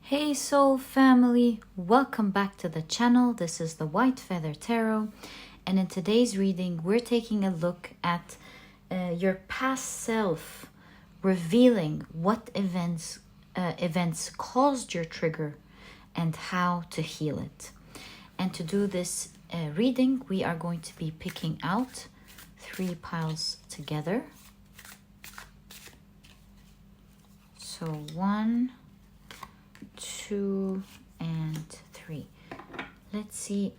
Hey soul family, welcome back to the channel. This is the White Feather Tarot, and in today's reading we're taking a look at your past self, revealing what events caused your trigger and how to heal it. And to do this reading, we are going to be picking out 3 piles together. So 1, 2, and 3. Let's see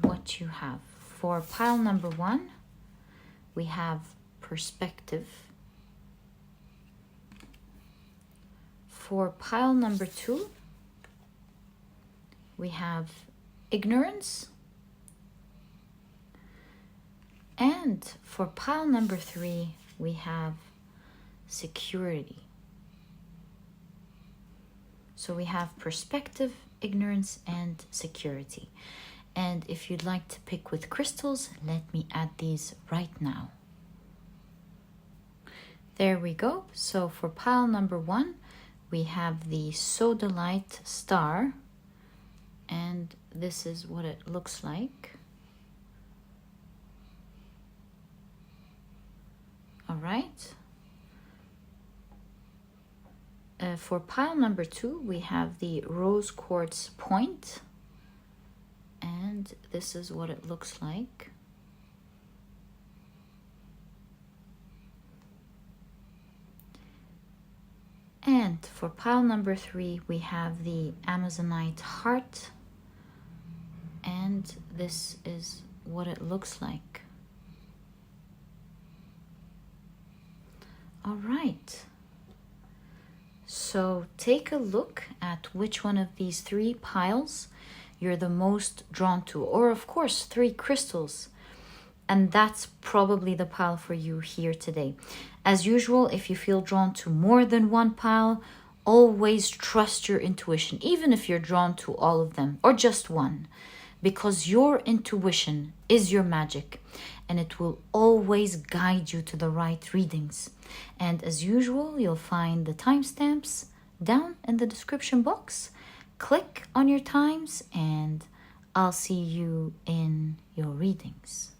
what you have. For pile number 1, we have perspective. For pile number 2, we have ignorance. And for pile number 3, we have security. So we have perspective, ignorance, and security. And if you'd like to pick with crystals, let me add these right now. There we go. So for pile number 1, we have the Sodalite star. And this is what it looks like. All right. For pile number 2, we have the rose quartz point, and this is what it looks like. And for pile number 3, we have the Amazonite heart, and this is what it looks like. All right. So take a look at which one of these 3 piles you're the most drawn to, or of course 3 crystals, and that's probably the pile for you here today. As usual, if you feel drawn to more than one pile, always trust your intuition, even if you're drawn to all of them or just one, because your intuition is your magic and it will always guide you to the right readings. And as usual, you'll find the timestamps down in the description box. Click on your times and I'll see you in your readings.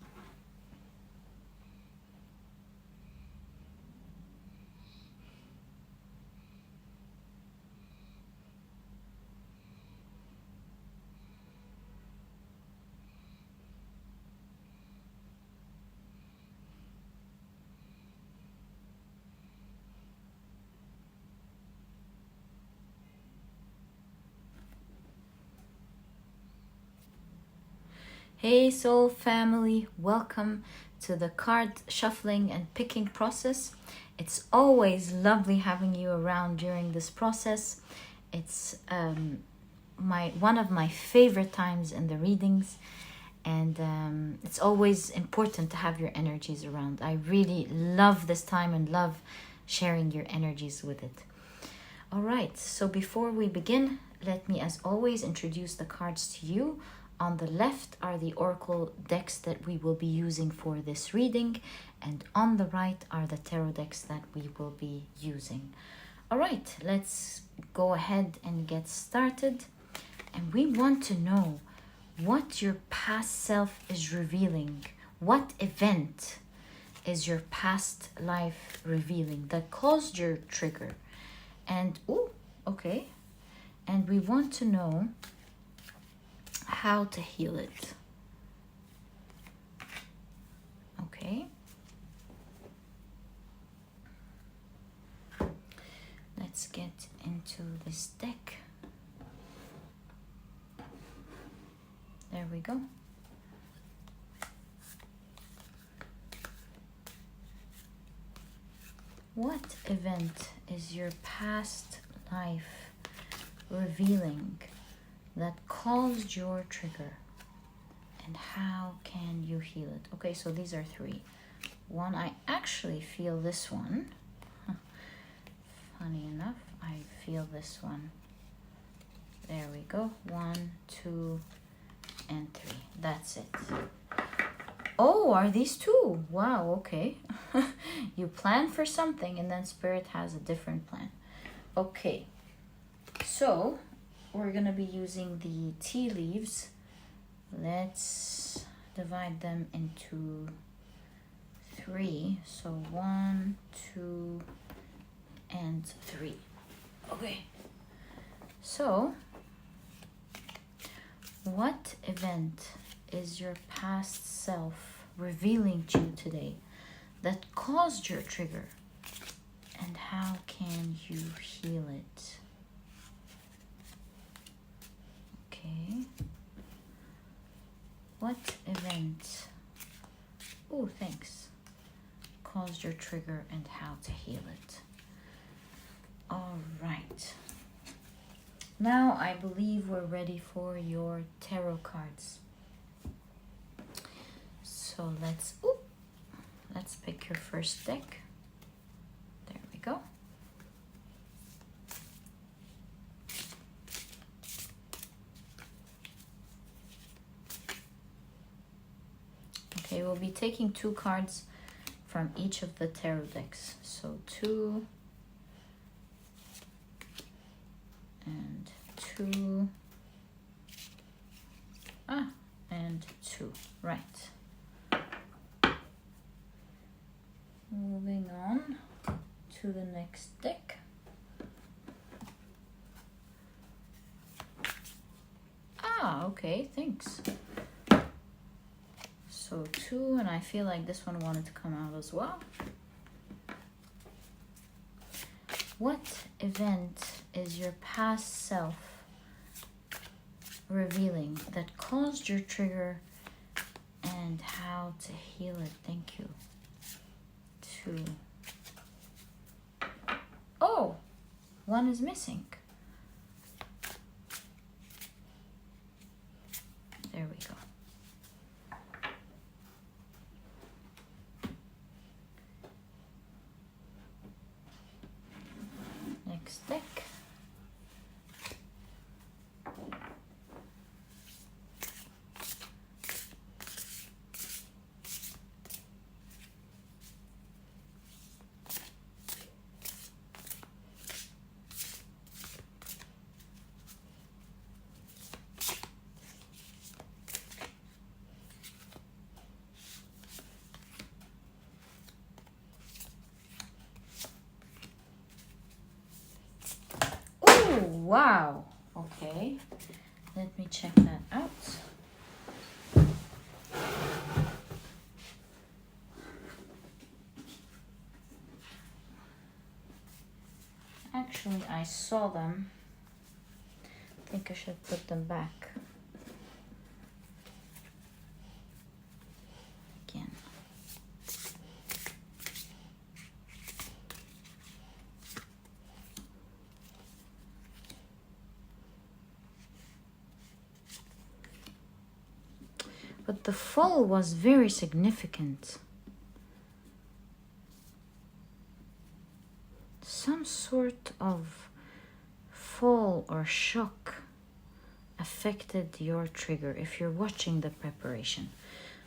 Hey soul family, welcome to the card shuffling and picking process. It's always lovely having you around during this process. It's one of my favorite times in the readings, and it's always important to have your energies around. I really love this time and love sharing your energies with it. All right, so before we begin, let me as always introduce the cards to you. On the left are the oracle decks that we will be using for this reading, and on the right are the tarot decks that we will be using. All right, let's go ahead and get started. And we want to know what your past self is revealing. What event is your past life revealing that caused your trigger? And, okay. And we want to know how to heal it. Okay. Let's get into this deck. There we go. What event is your past life revealing that caused your trigger, and how can you heal it? Okay, so these are 3. 1, I actually feel this one. Funny enough, I feel this one. There we go. 1, 2, and 3. That's it. Oh, are these 2? Wow, okay. You plan for something and then Spirit has a different plan. Okay, so we're gonna be using the tea leaves. Let's divide them into 3. So 1, 2, and 3. Okay. So, what event is your past self revealing to you today that caused your trigger? And how can you heal it? Okay. What event, oh thanks, caused your trigger and how to heal it? All right. Now I believe we're ready for your tarot cards. So let's pick your first deck. There we go. Okay, we'll be taking 2 cards from each of the tarot decks. So 2 and 2 and 2, right. Moving on to the next deck. Okay, thanks. So 2, and I feel like this one wanted to come out as well. What event is your past self revealing that caused your trigger and how to heal it? Thank you. 2. Oh, 1 is missing. There we go. Next deck. Wow. Okay. Let me check that out. Actually, I saw them. I think I should put them back. Again. But the fall was very significant. Some sort of fall or shock affected your trigger if you're watching the preparation.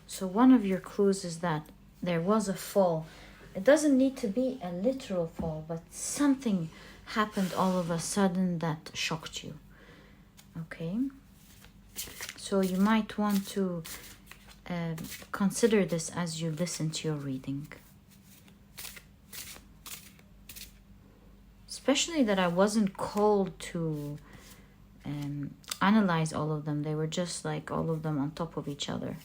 So one of your clues is that there was a fall. It doesn't need to be a literal fall, but something happened all of a sudden that shocked you. Okay? So you might want to consider this as you listen to your reading. Especially that I wasn't called to analyze all of them. They were just like all of them on top of each other.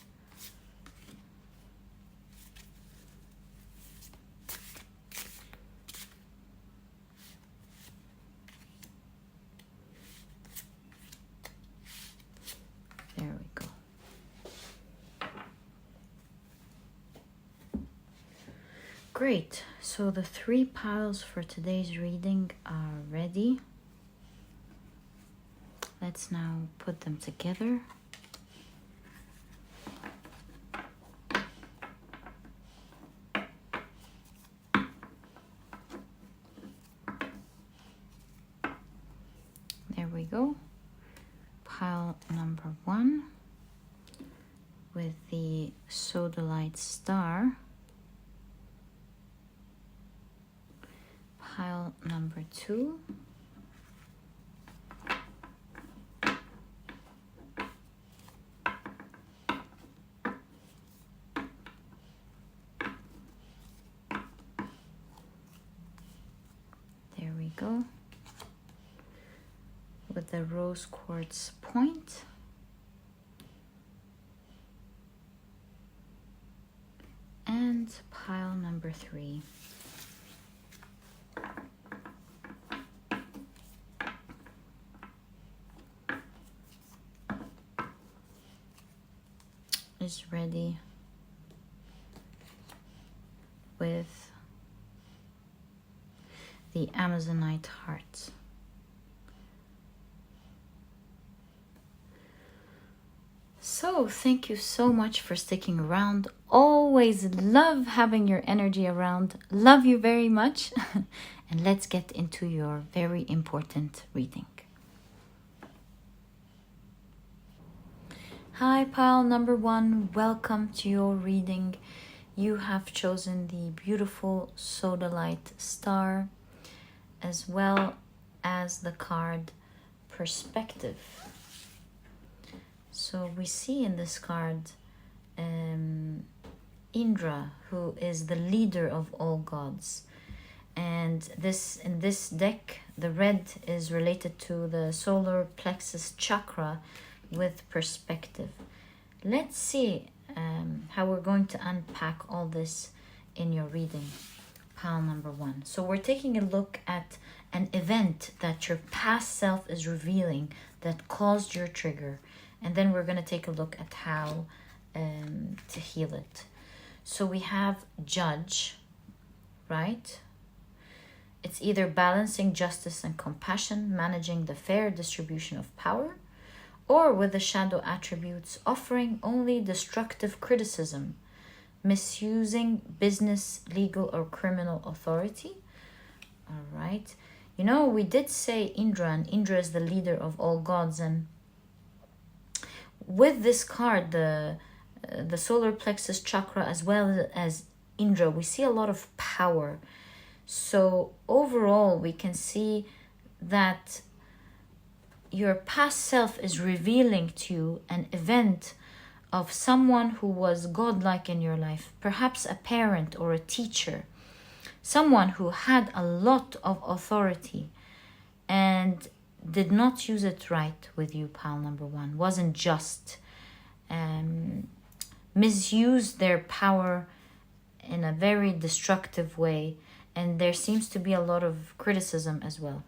There we go. Great. So the 3 piles for today's reading are ready. Let's now put them together. There we go. Pile number 1 with the Sodalite star. Pile number 2 go. With the rose quartz point. And pile number 3. Is ready with the Amazonite heart. So thank you so much for sticking around. Always love having your energy around. Love you very much. And let's get into your very important reading. Hi, pile number 1. Welcome to your reading. You have chosen the beautiful Sodalite star, as well as the card Perspective. So we see in this card Indra, who is the leader of all gods. And in this deck, the red is related to the solar plexus chakra with perspective. Let's see how we're going to unpack all this in your reading, pile number 1. So we're taking a look at an event that your past self is revealing that caused your trigger. And then we're going to take a look at how to heal it. So we have Judge, right? It's either balancing justice and compassion, managing the fair distribution of power, or with the shadow attributes, offering only destructive criticism, misusing business, legal, or criminal authority. All right. You know, we did say Indra, and Indra is the leader of all gods. And with this card, the solar plexus chakra, as well as Indra, we see a lot of power. So overall, we can see that your past self is revealing to you an event of someone who was godlike in your life, perhaps a parent or a teacher, someone who had a lot of authority and did not use it right with you, pile number 1, wasn't just, misused their power in a very destructive way, and there seems to be a lot of criticism as well.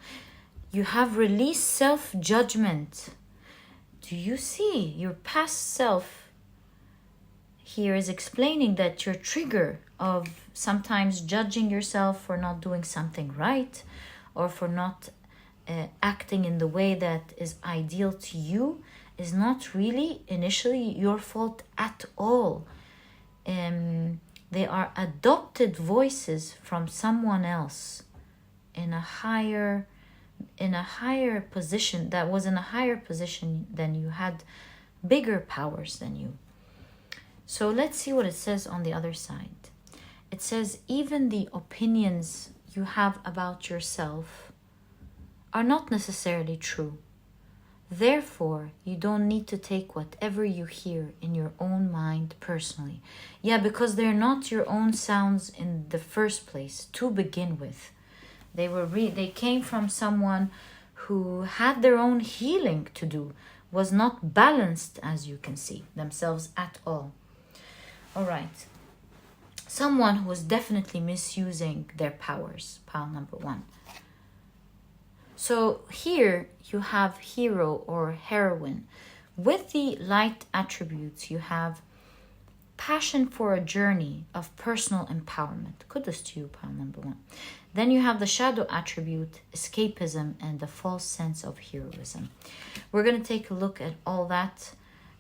You have released self-judgment. Do you see? Your past self here is explaining that your trigger of sometimes judging yourself for not doing something right, or for not acting in the way that is ideal to you, is not really initially your fault at all. They are adopted voices from someone else in a higher position, that was in a higher position than you, had bigger powers than you. So let's see what it says on the other side. It says, even the opinions you have about yourself are not necessarily true. Therefore, you don't need to take whatever you hear in your own mind personally. Yeah, because they're not your own sounds in the first place to begin with. They came from someone who had their own healing to do, was not balanced, as you can see, themselves at all. All right. Someone who was definitely misusing their powers, pile number 1. So here you have hero or heroine. With the light attributes, you have passion for a journey of personal empowerment. Kudos to you, pile number 1. Then you have the shadow attribute, escapism, and the false sense of heroism. We're going to take a look at all that,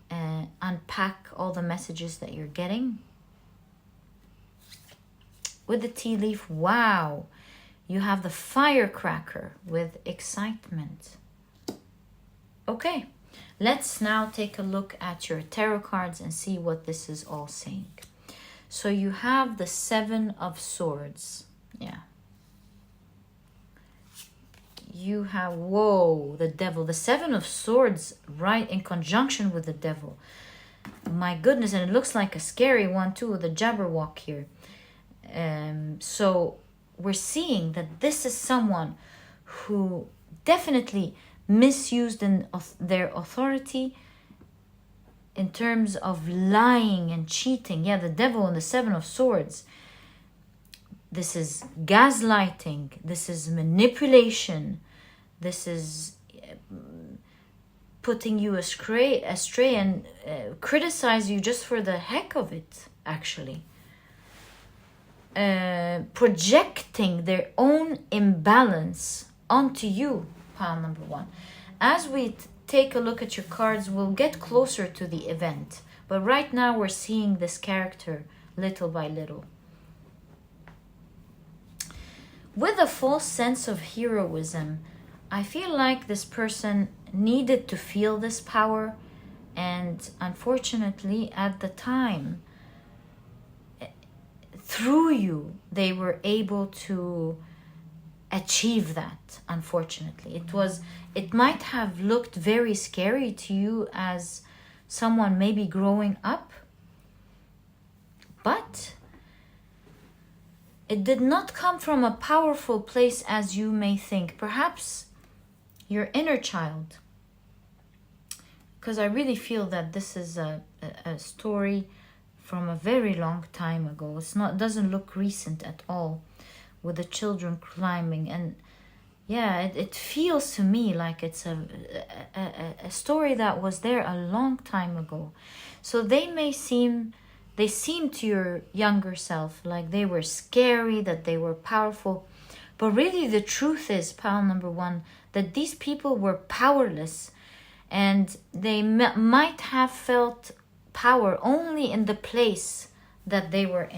unpack all the messages that you're getting. With the tea leaf, wow, you have the firecracker with excitement. Okay, let's now take a look at your tarot cards and see what this is all saying. So you have the 7 of Swords. Yeah. You have, whoa, the devil. The 7 of Swords right in conjunction with the devil. My goodness, and it looks like a scary one too, the Jabberwock here. So we're seeing that this is someone who definitely misused their authority in terms of lying and cheating. Yeah, the devil and the Seven of Swords. This is gaslighting. This is manipulation. This is putting you astray and criticize you just for the heck of it, actually. Projecting their own imbalance onto you, pile number one. As we take a look at your cards, we'll get closer to the event. But right now we're seeing this character little by little. With a false sense of heroism, I feel like this person needed to feel this power, and unfortunately at the time, through you, they were able to achieve that. Unfortunately, it might have looked very scary to you as someone maybe growing up, but it did not come from a powerful place as you may think. Perhaps your inner child, because I really feel that this is a story from a very long time ago. Doesn't look recent at all, with the children climbing. And yeah, it feels to me like it's a story that was there a long time ago. So they seem to your younger self like they were scary, that they were powerful. But really the truth is, pile number one, that these people were powerless, and they might have felt power only in the place that they were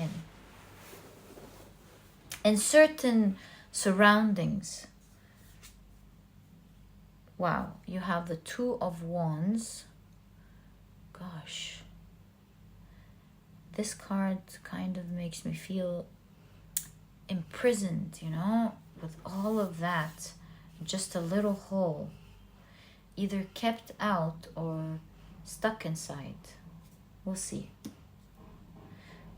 in certain surroundings. Wow, you have the Two of Wands. Gosh, this card kind of makes me feel imprisoned, with all of that, just a little hole, either kept out or stuck inside. We'll see.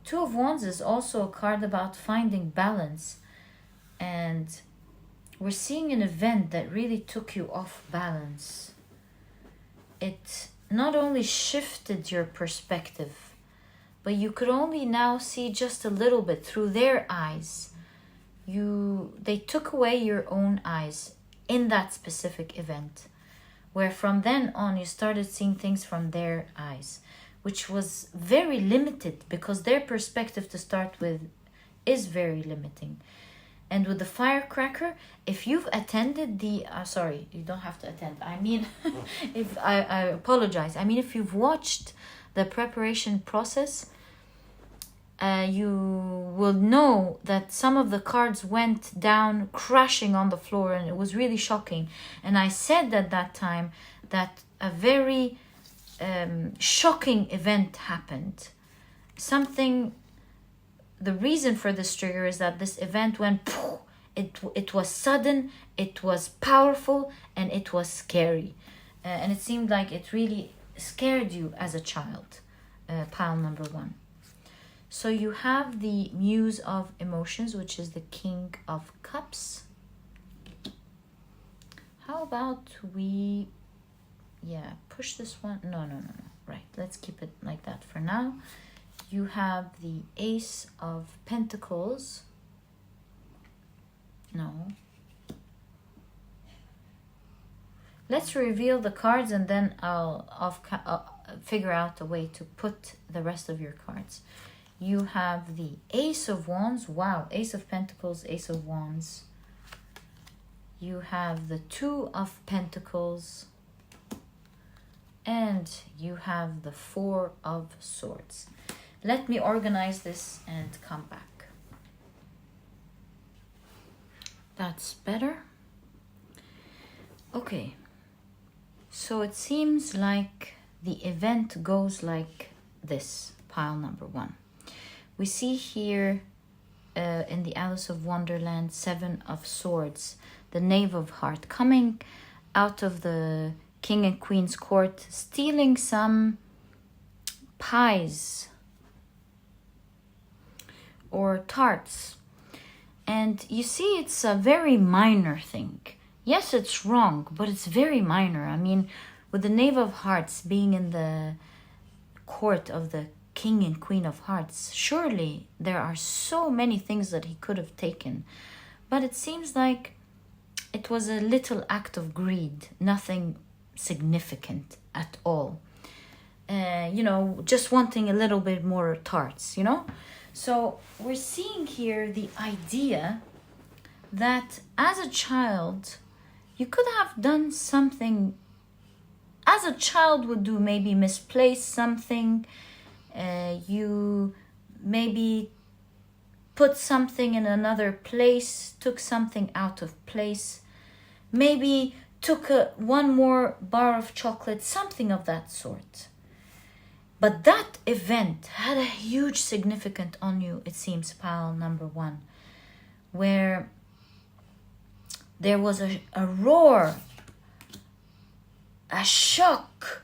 Two of Wands is also a card about finding balance, and we're seeing an event that really took you off balance. It not only shifted your perspective, but you could only now see just a little bit through their eyes. They took away your own eyes in that specific event, where from then on you started seeing things from their eyes, which was very limited because their perspective to start with is very limiting. And with the firecracker, if you've attended the sorry, you don't have to attend. I mean, if I apologize. I mean, if you've watched the preparation process, you will know that some of the cards went down crashing on the floor, and it was really shocking. And I said at that time that a very shocking event happened. The reason for this trigger is that this event went poof. It was sudden, it was powerful, and it was scary. And it seemed like it really scared you as a child, pile number one. So you have the Muse of Emotions, which is the King of Cups. How about we, push this one? No. Right, let's keep it like that for now. You have the Ace of Pentacles. No. Let's reveal the cards, and then I'll figure out a way to put the rest of your cards. You have the Ace of Wands. Wow, Ace of Pentacles, Ace of Wands. You have the Two of Pentacles. And you have the Four of Swords. Let me organize this and come back. That's better. Okay. So it seems like the event goes like this, pile number one. We see here in the Alice of Wonderland, Seven of Swords, the Knave of Heart, coming out of the King and Queen's court, stealing some pies or tarts. And you see, it's a very minor thing. yes, it's wrong, but it's very minor. I mean, with the Knave of Hearts being in the court of the King and Queen of Hearts, surely there are so many things that he could have taken. But it seems like it was a little act of greed, nothing significant at all. Just wanting a little bit more tarts, So we're seeing here the idea that as a child, you could have done something as a child would do, maybe misplace something, you maybe put something in another place, took something out of place, maybe took one more bar of chocolate, something of that sort. But that event had a huge significance on you, it seems, pile number 1, where there was a roar, a shock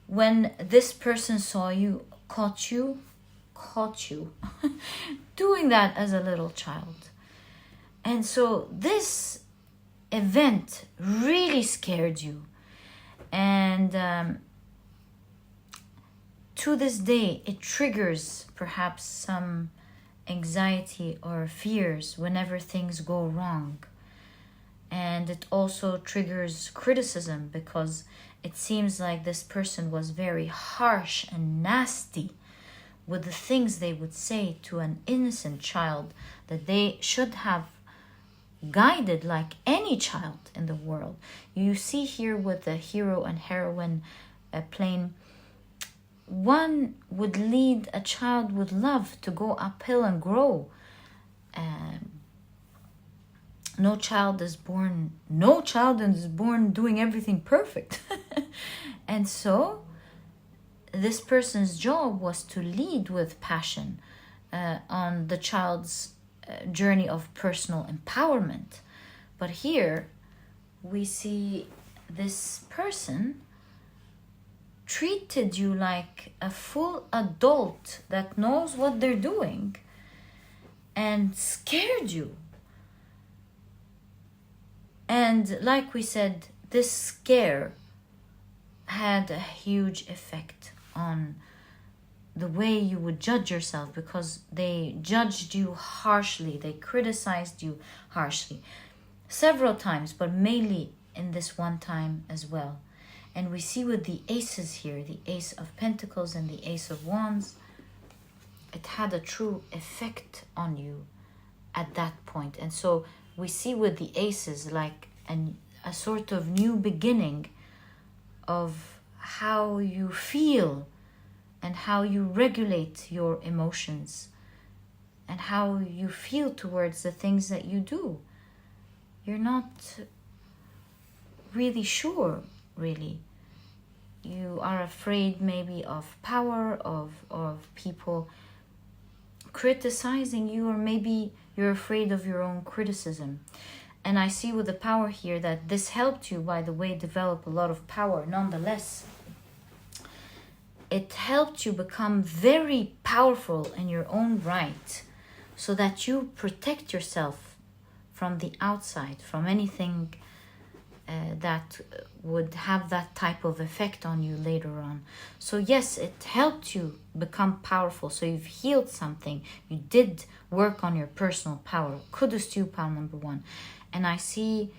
when this person saw you, caught you doing that as a little child. And so this event really scared you. And to this day, it triggers perhaps some anxiety or fears whenever things go wrong. And it also triggers criticism because it seems like this person was very harsh and nasty with the things they would say to an innocent child that they should have guided like any child in the world. You see here with the hero and heroine playing, one would lead a child with love to go uphill and grow. No child is born doing everything perfect. And so this person's job was to lead with passion on the child's journey of personal empowerment. But here we see this person treated you like a full adult that knows what they're doing and scared you. And like we said, this scare had a huge effect on the way you would judge yourself, because they judged you harshly, they criticized you harshly several times, but mainly in this one time as well. And we see with the aces here, the Ace of Pentacles and the Ace of Wands, it had a true effect on you at that point. And so we see with the aces like a sort of new beginning of how you feel and how you regulate your emotions and how you feel towards the things that you do. You're not really sure, really. You are afraid maybe of power, of people criticizing you, or maybe you're afraid of your own criticism. And I see with the power here that this helped you, by the way, develop a lot of power. Nonetheless, it helped you become very powerful in your own right, so that you protect yourself from the outside, from anything that would have that type of effect on you later on. So yes, it helped you become powerful. So you've healed something. You did work on your personal power. Kudos to you, pile number 1. And I see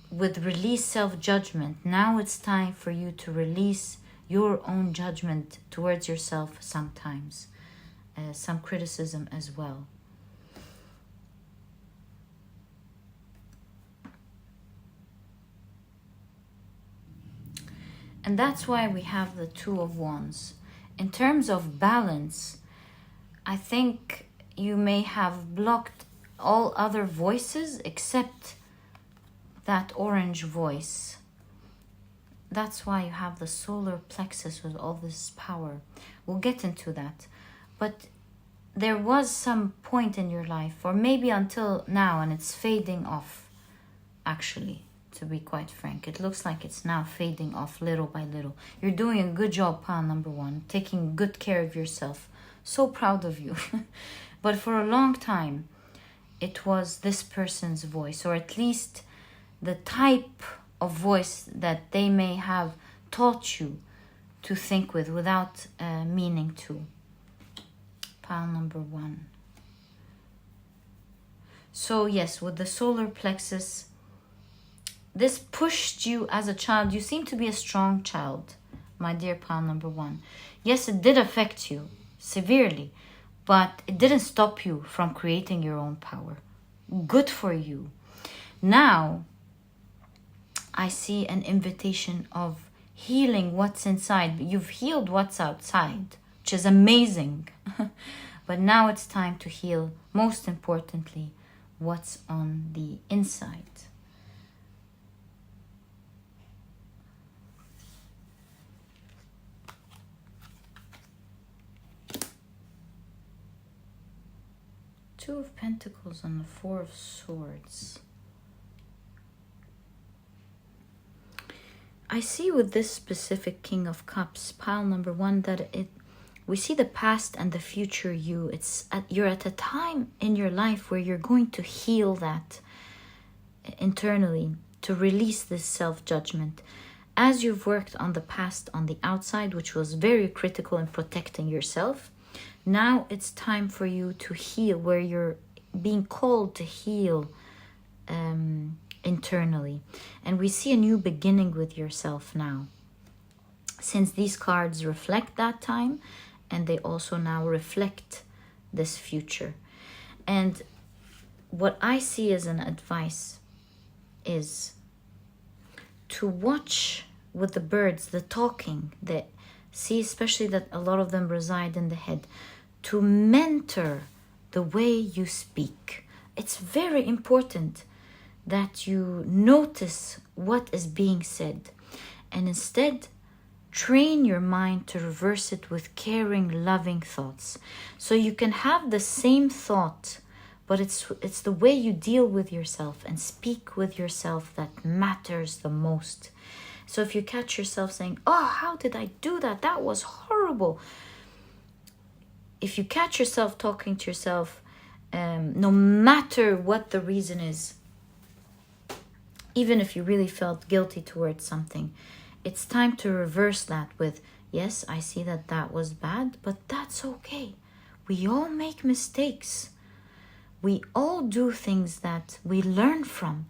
with release self-judgment, now it's time for you to release your own judgment towards yourself sometimes. Some criticism as well. And that's why we have the Two of Wands. In terms of balance, I think you may have blocked all other voices except that orange voice. That's why you have the solar plexus with all this power. We'll get into that. But there was some point in your life, or maybe until now, and it's fading off, actually. To be quite frank, it looks like it's now fading off little by little. You're doing a good job, pile number 1, taking good care of yourself. So proud of you. But for a long time, it was this person's voice, or at least the type of voice that they may have taught you to think with without meaning to. Pile number 1. So yes, with the solar plexus, this pushed you as a child. You seem to be a strong child, my dear pile number 1. Yes, it did affect you severely, but it didn't stop you from creating your own power. Good for you. Now, I see an invitation of healing what's inside. You've healed what's outside, which is amazing. But now it's time to heal, most importantly, what's on the inside. Two of Pentacles and the Four of Swords. I see with this specific King of Cups, pile number 1, that we see the past and the future you. You're at a time in your life where you're going to heal that internally, to release this self-judgment. As you've worked on the past on the outside, which was very critical in protecting yourself, now it's time for you to heal, where you're being called to heal internally. And we see a new beginning with yourself now, since these cards reflect that time, and they also now reflect this future. And what I see as an advice is to watch with the birds, the talking, see especially that a lot of them reside in the head, to mentor the way you speak. It's very important that you notice what is being said, and instead train your mind to reverse it with caring, loving thoughts. So you can have the same thought, but it's the way you deal with yourself and speak with yourself that matters the most. So if you catch yourself saying, "Oh, how did I do that? That was horrible." If you catch yourself talking to yourself, no matter what the reason is, even if you really felt guilty towards something, it's time to reverse that with, "Yes, I see that that was bad, but that's okay. We all make mistakes. We all do things that we learn from.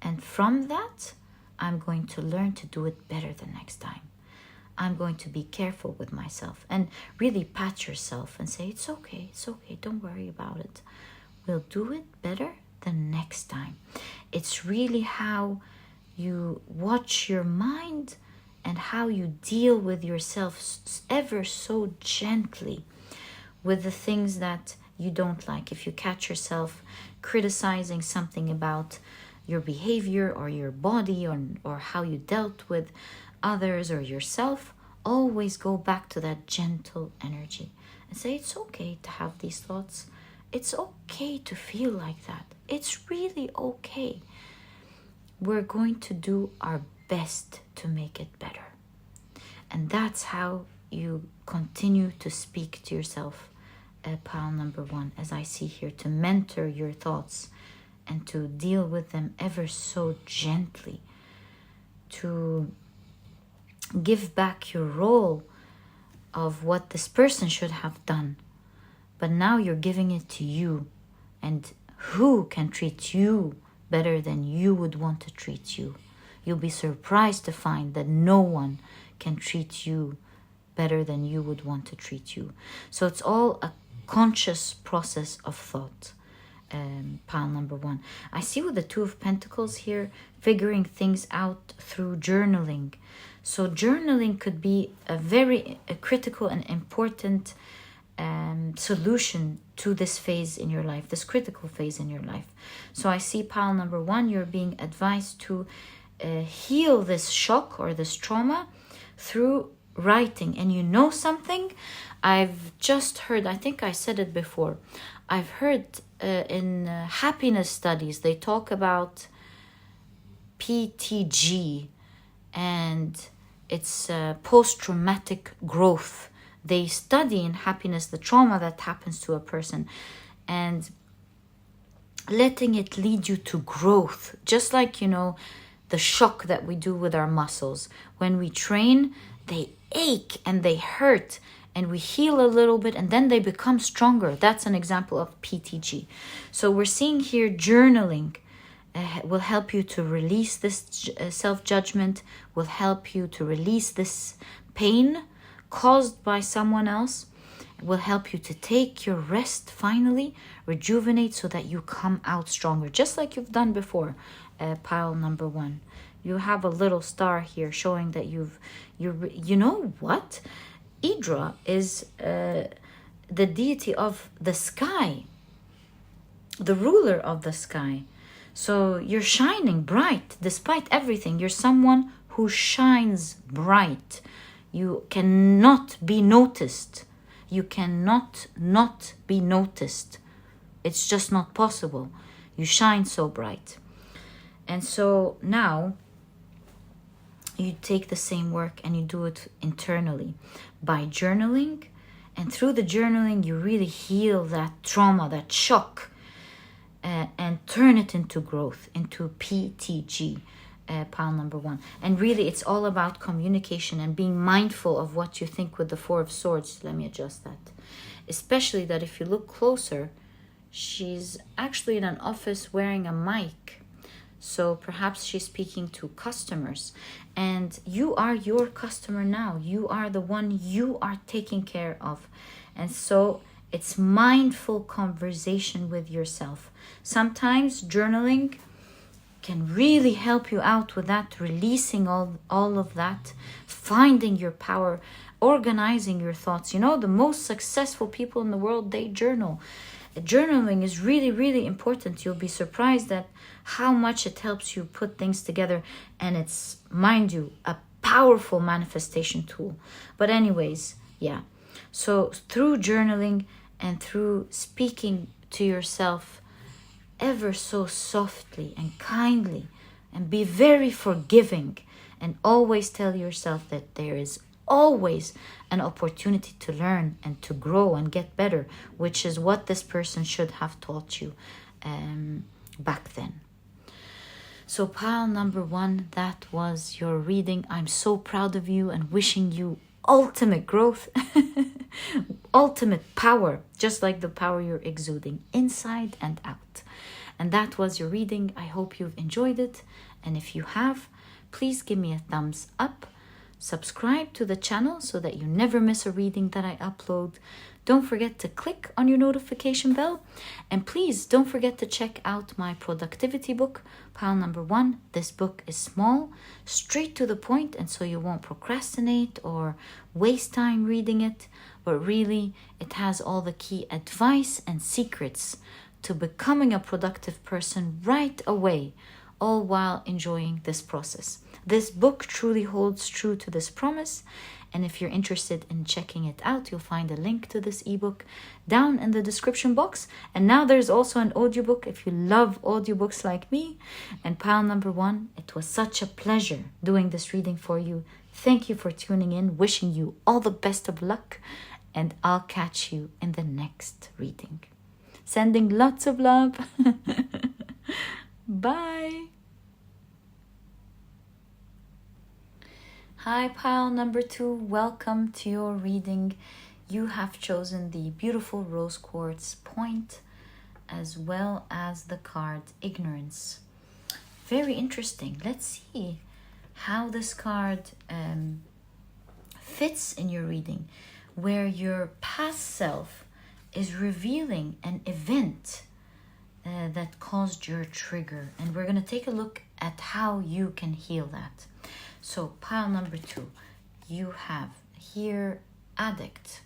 And from that, I'm going to learn to do it better the next time. I'm going to be careful with myself." And really pat yourself and say, it's okay, don't worry about it. We'll do it better the next time. It's really how you watch your mind and how you deal with yourself ever so gently with the things that you don't like. If you catch yourself criticizing something about your behavior or your body or how you dealt with others or yourself, always go back to that gentle energy and say, it's okay to have these thoughts. It's okay to feel like that. It's really okay. We're going to do our best to make it better. And that's how you continue to speak to yourself, pile number 1, as I see here, to mentor your thoughts and to deal with them ever so gently, to give back your role of what this person should have done. But now you're giving it to you, and who can treat you better than you would want to treat you? You'll be surprised to find that no one can treat you better than you would want to treat you. So it's all a conscious process of thought. Pile number 1. I see with the Two of Pentacles here, figuring things out through journaling. So journaling could be a very critical and important solution to this phase in your life, this critical phase in your life. So I see pile number 1, you're being advised to heal this shock or this trauma through writing. And you know something? I've just heard, I think I said it before, I've heard in happiness studies, they talk about PTG, and it's post-traumatic growth. They study in happiness the trauma that happens to a person, and letting it lead you to growth. Just like, you know, the shock that we do with our muscles. When we train, they ache and they hurt, and we heal a little bit and then they become stronger. That's an example of PTG. So we're seeing here journaling will help you to release this self-judgment, will help you to release this pain caused by someone else. It will help you to take your rest, finally, rejuvenate so that you come out stronger, just like you've done before, pile number 1. You have a little star here showing that you know what? Idra is the deity of the sky, the ruler of the sky. So you're shining bright despite everything. You're someone who shines bright. You cannot be noticed. You cannot not be noticed. It's just not possible. You shine so bright. And so now you take the same work and you do it internally by journaling. And through the journaling, you really heal that trauma, that shock, and turn it into growth, into PTG, pile number 1. And really, it's all about communication and being mindful of what you think with the 4 of Swords. Let me adjust that. Especially that if you look closer, she's actually in an office wearing a mic. So perhaps she's speaking to customers. And you are your customer now. You are the one you are taking care of. And so it's mindful conversation with yourself. Sometimes journaling can really help you out with that, releasing all of that, finding your power, organizing your thoughts. You know, the most successful people in the world, they journal. Journaling is really, really important. You'll be surprised at how much it helps you put things together. And it's, mind you, a powerful manifestation tool. But anyways, yeah. So through journaling and through speaking to yourself ever so softly and kindly, and be very forgiving, and always tell yourself that there is always an opportunity to learn and to grow and get better, which is what this person should have taught you back then. So pile number 1, that was your reading. I'm so proud of you and wishing you ultimate growth, ultimate power, just like the power you're exuding inside and out. And that was your reading. I hope you've enjoyed it. And if you have, please give me a thumbs up. Subscribe to the channel so that you never miss a reading that I upload. Don't forget to click on your notification bell. And please don't forget to check out my productivity book, pile number 1. This book is small, straight to the point, and so you won't procrastinate or waste time reading it. But really, it has all the key advice and secrets to becoming a productive person right away, all while enjoying this process. This book truly holds true to this promise, and if you're interested in checking it out, you'll find a link to this ebook down in the description box. And now there's also an audiobook if you love audiobooks like me. And pile number 1, it was such a pleasure doing this reading for you. Thank you for tuning in, wishing you all the best of luck, and I'll catch you in the next reading. Sending lots of love. Bye. Hi, pile number 2. Welcome to your reading. You have chosen the beautiful rose quartz point as well as the card Ignorance. Very interesting. Let's see how this card fits in your reading, where your past self is revealing an event that caused your trigger. And we're going to take a look at how you can heal that. So pile number 2, you have here addict.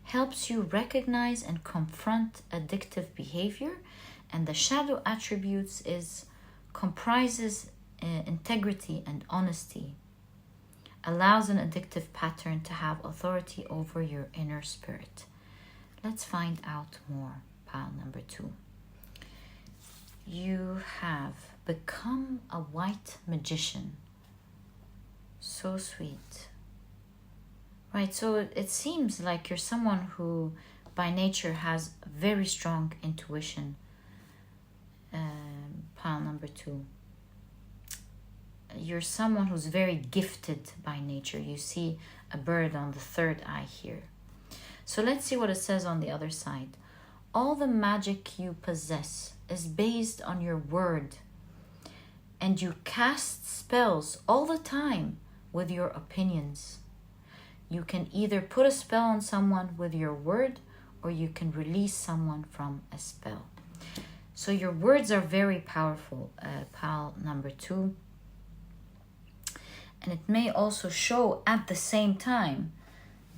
Helps you recognize and confront addictive behavior. And the shadow attributes comprises integrity and honesty. Allows an addictive pattern to have authority over your inner spirit. Let's find out more. Pile number 2. You have become a white magician. So sweet. Right, so it seems like you're someone who by nature has very strong intuition. pile number 2. You're someone who's very gifted by nature. You see a bird on the third eye here. So let's see what it says on the other side. All the magic you possess is based on your word, and you cast spells all the time with your opinions. You can either put a spell on someone with your word, or you can release someone from a spell. So your words are very powerful, pile number 2. And it may also show at the same time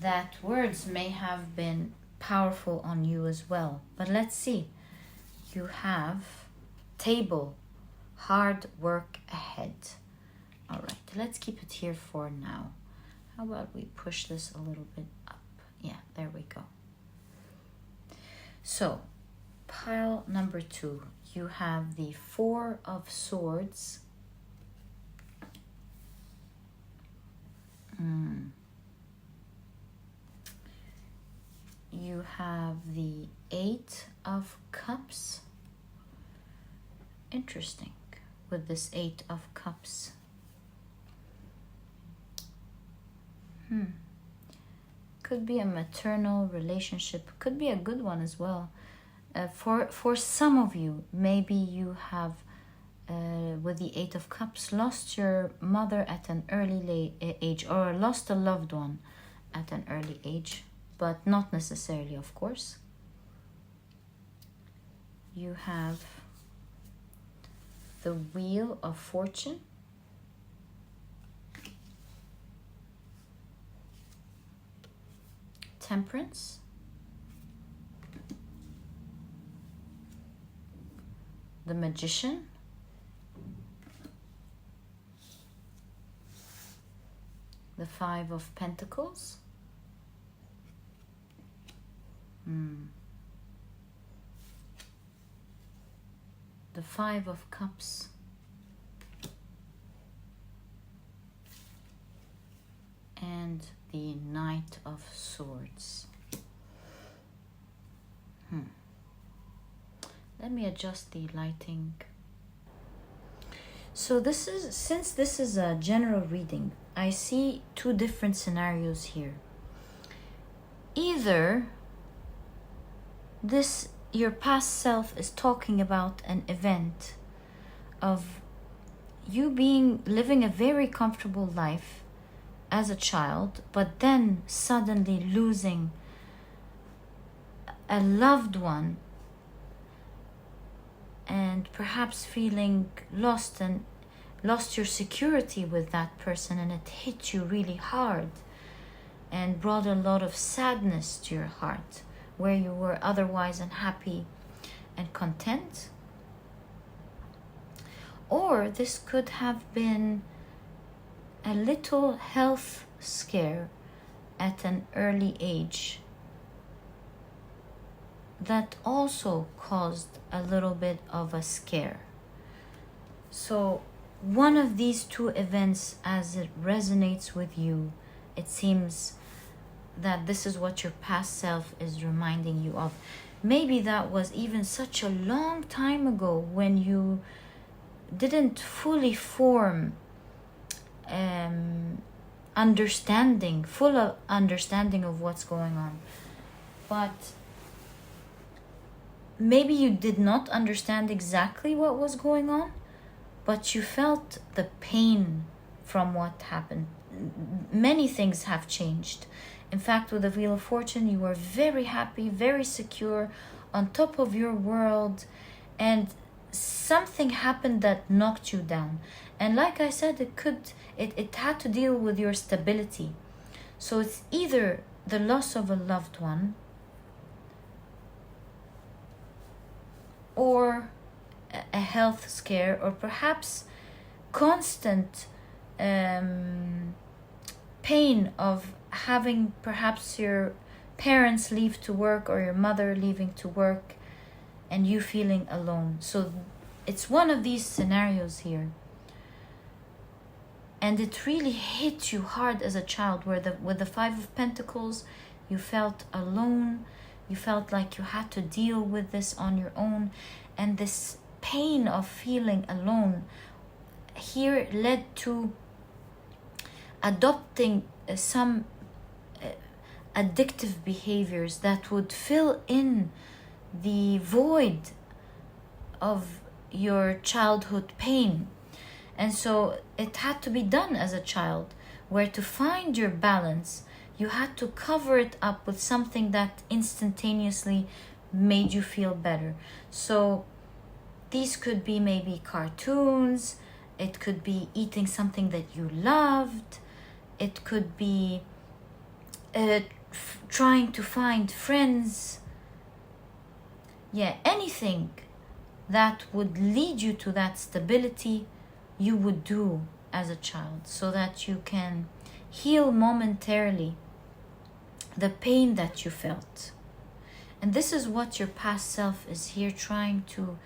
that words may have been powerful on you as well. But let's see. You have table, hard work ahead. All right, let's keep it here for now. How about we push this a little bit up? Yeah, there we go. So, pile number 2, you have the 4 of Swords. You have the 8 of Cups. Interesting with this 8 of Cups. Could be a maternal relationship. Could be a good one as well. For some of you, maybe you have, with the 8 of Cups, lost your mother at an early age, or lost a loved one at an early age, but not necessarily, of course. You have the Wheel of Fortune. Temperance. The Magician. The 5 of Pentacles. The 5 of Cups. And the Knight of Swords. Let me adjust the lighting. So since this is a general reading, I see 2 different scenarios here. Either your past self is talking about an event of you living a very comfortable life as a child, but then suddenly losing a loved one, and perhaps feeling lost your security with that person, and it hit you really hard and brought a lot of sadness to your heart where you were otherwise unhappy and content. Or this could have been a little health scare at an early age that also caused a little bit of a scare. So one of these 2 events, as it resonates with you, it seems that this is what your past self is reminding you of. Maybe that was even such a long time ago when you didn't fully form full understanding of what's going on. But maybe you did not understand exactly what was going on, but you felt the pain from what happened. Many things have changed. In fact, with the Wheel of Fortune, you were very happy, very secure, on top of your world, and something happened that knocked you down. And like I said, it had to deal with your stability. So it's either the loss of a loved one, or a health scare, or perhaps constant pain of having perhaps your parents leave to work, or your mother leaving to work, and you feeling alone. So it's one of these scenarios here. And it really hit you hard as a child, where with the 5 of Pentacles, you felt alone. You felt like you had to deal with this on your own. And this pain of feeling alone here led to adopting some addictive behaviors that would fill in the void of your childhood pain. And so it had to be done as a child, where to find your balance, you had to cover it up with something that instantaneously made you feel better. So these could be maybe cartoons, it could be eating something that you loved, it could be trying to find friends. Yeah, anything that would lead you to that stability, you would do as a child, so that you can heal momentarily the pain that you felt. And this is what your past self is here trying to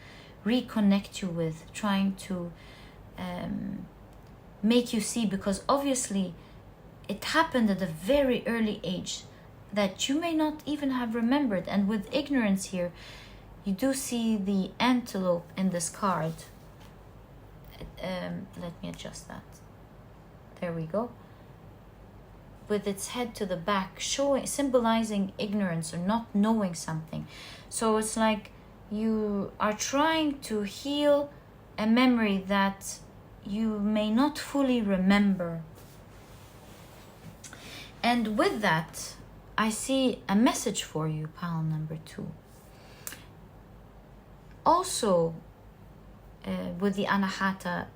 reconnect you with, trying to make you see, because obviously it happened at a very early age that you may not even have remembered. And with ignorance here, you do see the antelope in this card. Let me adjust that. There we go. With its head to the back, symbolizing ignorance or not knowing something. So it's like you are trying to heal a memory that you may not fully remember. And with that, I see a message for you, pile number 2. Also, with the Anahata,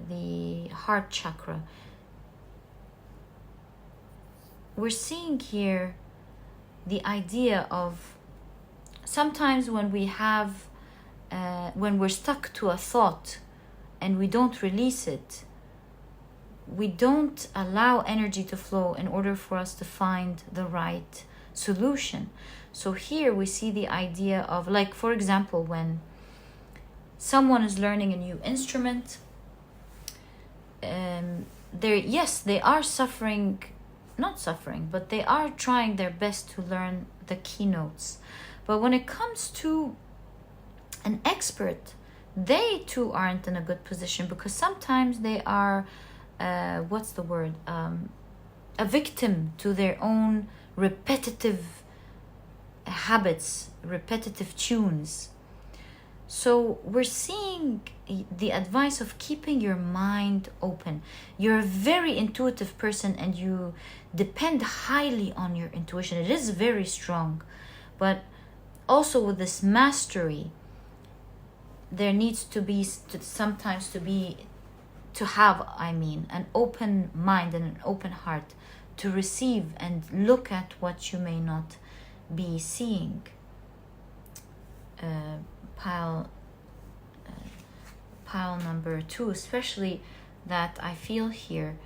the heart chakra, we're seeing here the idea of sometimes when we have, when we're stuck to a thought and we don't release it, we don't allow energy to flow in order for us to find the right solution. So here we see the idea of, like, for example, when someone is learning a new instrument, they are suffering, not suffering, but they are trying their best to learn the keynotes. But when it comes to an expert, they too aren't in a good position, because sometimes they are a victim to their own repetitive habits, repetitive tunes. So we're seeing the advice of keeping your mind open. You're a very intuitive person and you depend highly on your intuition. It is very strong, but also with this mastery, there needs to be an open mind and an open heart to receive and look at what you may not be seeing. Pile number 2, especially that I feel here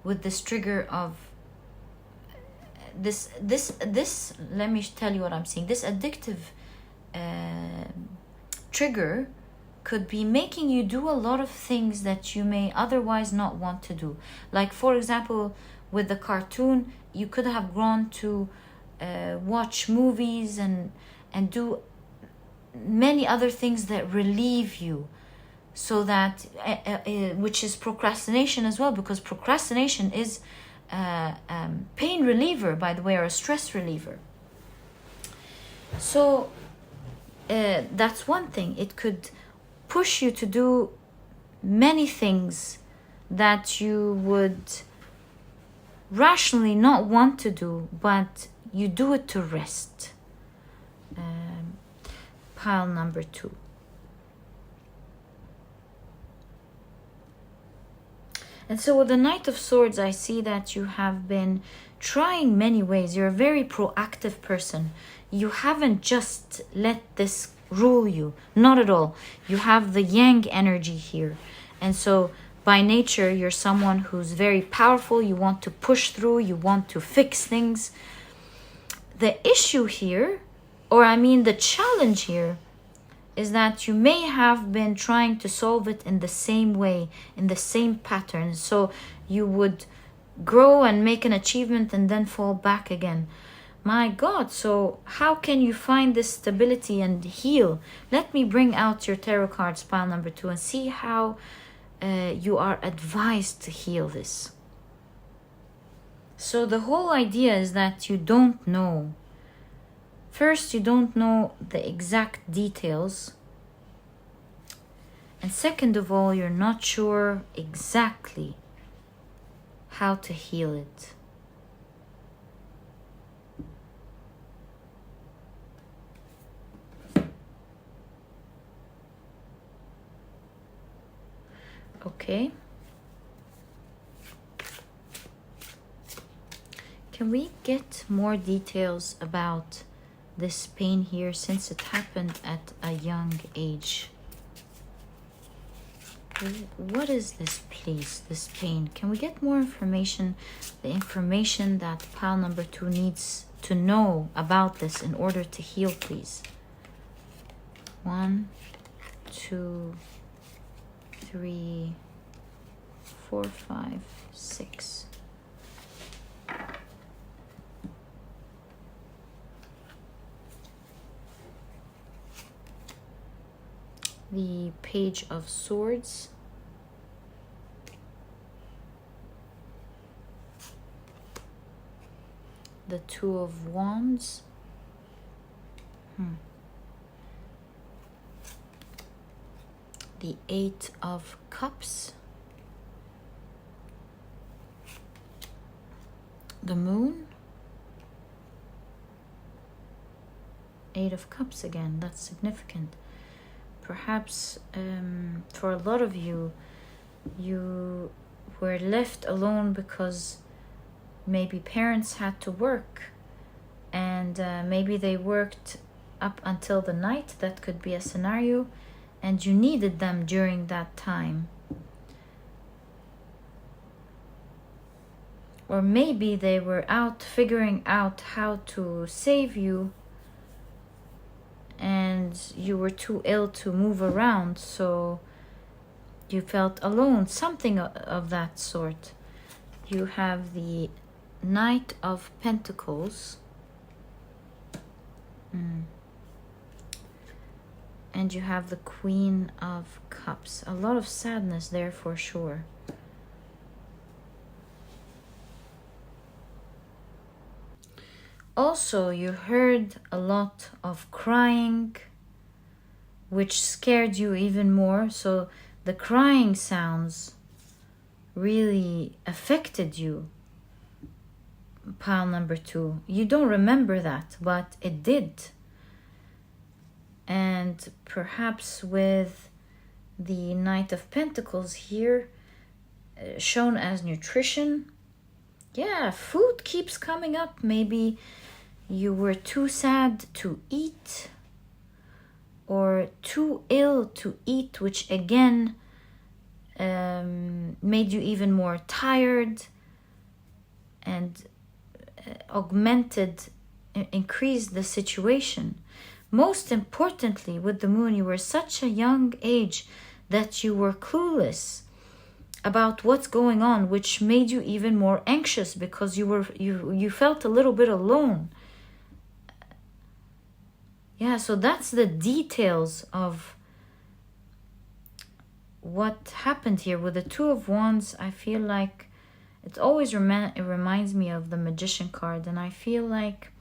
with this trigger of this let me tell you what I'm seeing. This addictive trigger could be making you do a lot of things that you may otherwise not want to do. Like, for example, with the cartoon, you could have gone to watch movies and do many other things that relieve you, so that which is procrastination as well, because procrastination is pain reliever, by the way, or a stress reliever. So that's one thing. It could push you to do many things that you would rationally not want to do, but you do it to rest. Pile number 2. And so with the Knight of Swords, I see that you have been trying many ways. You're a very proactive person. You haven't just let this rule you. Not at all. You have the yang energy here. And so by nature, you're someone who's very powerful. You want to push through. You want to fix things. The issue here, the challenge here, is that you may have been trying to solve it in the same way, in the same pattern. So you would grow and make an achievement and then fall back again. My God, so how can you find this stability and heal? Let me bring out your tarot cards, pile number 2, and see how you are advised to heal this. So the whole idea is that you don't know. First, you don't know the exact details. And second of all, you're not sure exactly how to heal it. Okay. Can we get more details about this pain here, since it happened at a young age? What is this, please, this pain? Can we get more information, the information that pile number 2 needs to know about this in order to heal, please? 1, 2, 3, 4, 5, 6. The Page of Swords. The Two of Wands. The Eight of Cups. The Moon. Eight of Cups again, that's significant. Perhaps for a lot of you, you were left alone because maybe parents had to work, and maybe they worked up until the night. That could be a scenario, and you needed them during that time. Or maybe they were out figuring out how to save you, and you were too ill to move around, so you felt alone, something of that sort. You have the Knight of Pentacles, and you have the Queen of Cups. A lot of sadness there for sure. Also, you heard a lot of crying, which scared you even more. So the crying sounds really affected you, pile number 2. You don't remember that, but it did. And perhaps with the Knight of Pentacles here, shown as nutrition, yeah, food keeps coming up. Maybe you were too sad to eat, or too ill to eat, which again made you even more tired and increased the situation. Most importantly, with the Moon, you were such a young age that you were clueless about what's going on, which made you even more anxious because you felt a little bit alone. Yeah, so that's the details of what happened here. With the Two of Wands, I feel like it always it reminds me of the Magician card, and I feel like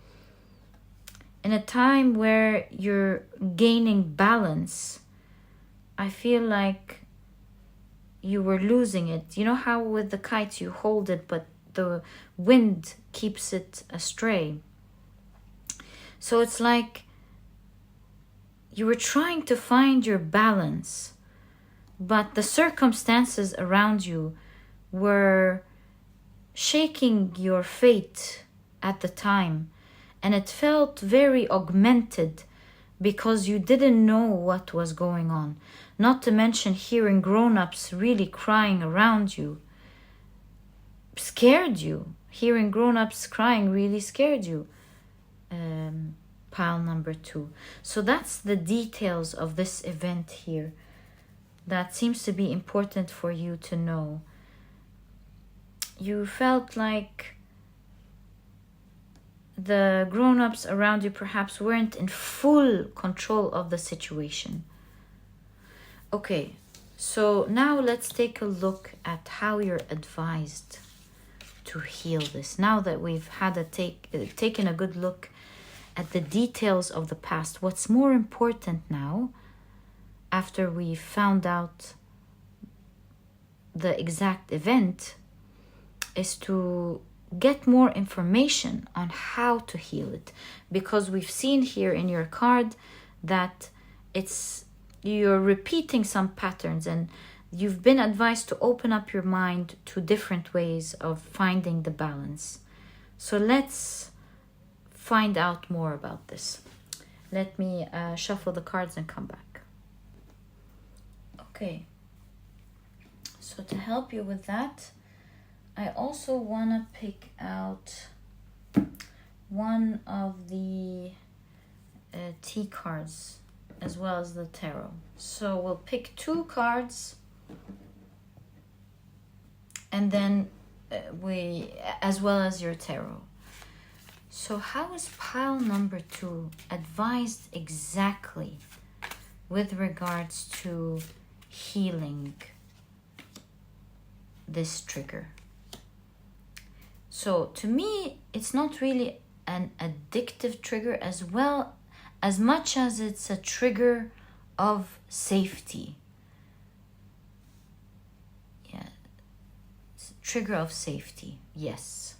in a time where you're gaining balance, I feel like you were losing it. You know how with the kite you hold it, but the wind keeps it astray. So it's like you were trying to find your balance, but the circumstances around you were shaking your fate at the time, and it felt very augmented because you didn't know what was going on. Not to mention hearing grown-ups really crying around you scared you. Hearing grown-ups crying really scared you, pile number 2. So that's the details of this event here that seems to be important for you to know. You felt like the grown-ups around you perhaps weren't in full control of the situation. Okay, so now let's take a look at how you're advised to heal this. Now that we've had taken a good look at the details of the past, what's more important now, after we found out the exact event, is to get more information on how to heal it. Because we've seen here in your card that you're repeating some patterns, and you've been advised to open up your mind to different ways of finding the balance. So let's find out more about this. Let me shuffle the cards and come back. Okay, so to help you with that, I also want to pick out one of the T cards as well as the tarot. So we'll pick 2 cards, and then as well as your tarot. So how is pile number 2 advised exactly with regards to healing this trigger? So to me, it's not really an addictive trigger as much as it's a trigger of safety. Yeah, it's a trigger of safety. Yes.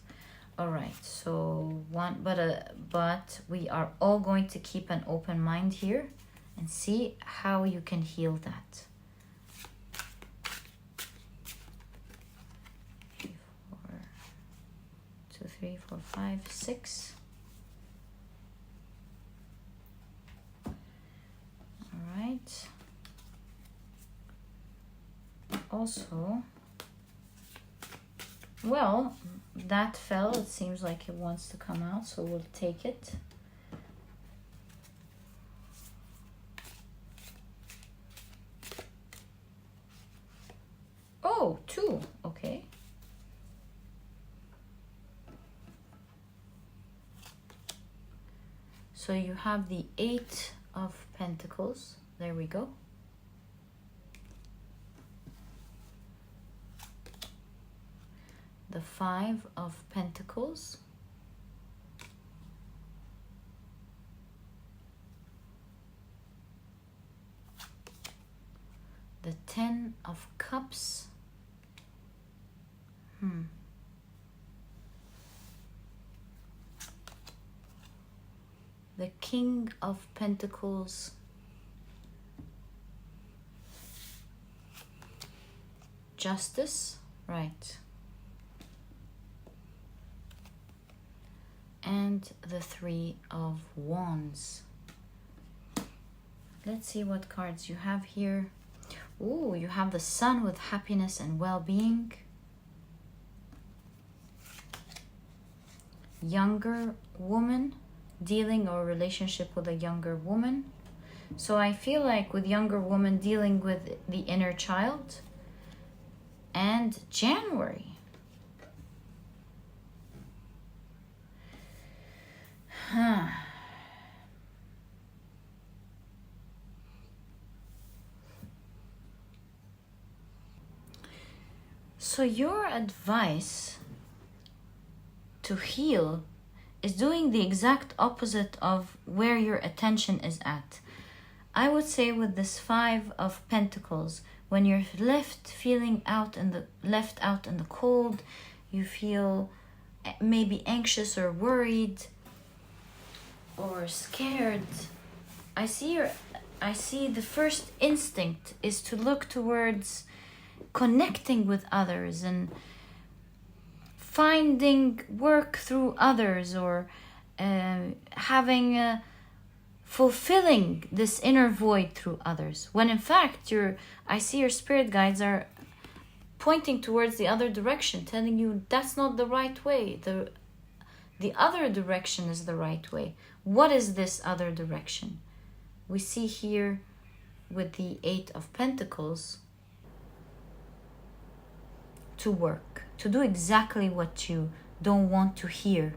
All right. So but we are all going to keep an open mind here and see how you can heal that. 3, 4, 5, 6. All right. Also, well, that fell. It seems like it wants to come out, so we'll take it. Oh, 2. Okay. So you have the 8 of Pentacles. There we go. The 5 of Pentacles. The 10 of Cups. The King of Pentacles. Justice, right. And the 3 of Wands. Let's see what cards you have here. Ooh, you have the Sun with happiness and well-being. Younger woman. Dealing or relationship with a younger woman. So I feel like with younger woman dealing with the inner child. And January. So your advice to heal is doing the exact opposite of where your attention is at. I would say with this 5 of Pentacles, when you're left out in the cold, you feel maybe anxious or worried or scared. I see the first instinct is to look towards connecting with others and finding work through others, or fulfilling this inner void through others. When in fact, I see your spirit guides are pointing towards the other direction, telling you that's not the right way. The other direction is the right way. What is this other direction? We see here with the 8 of Pentacles, to work, to do exactly what you don't want to hear,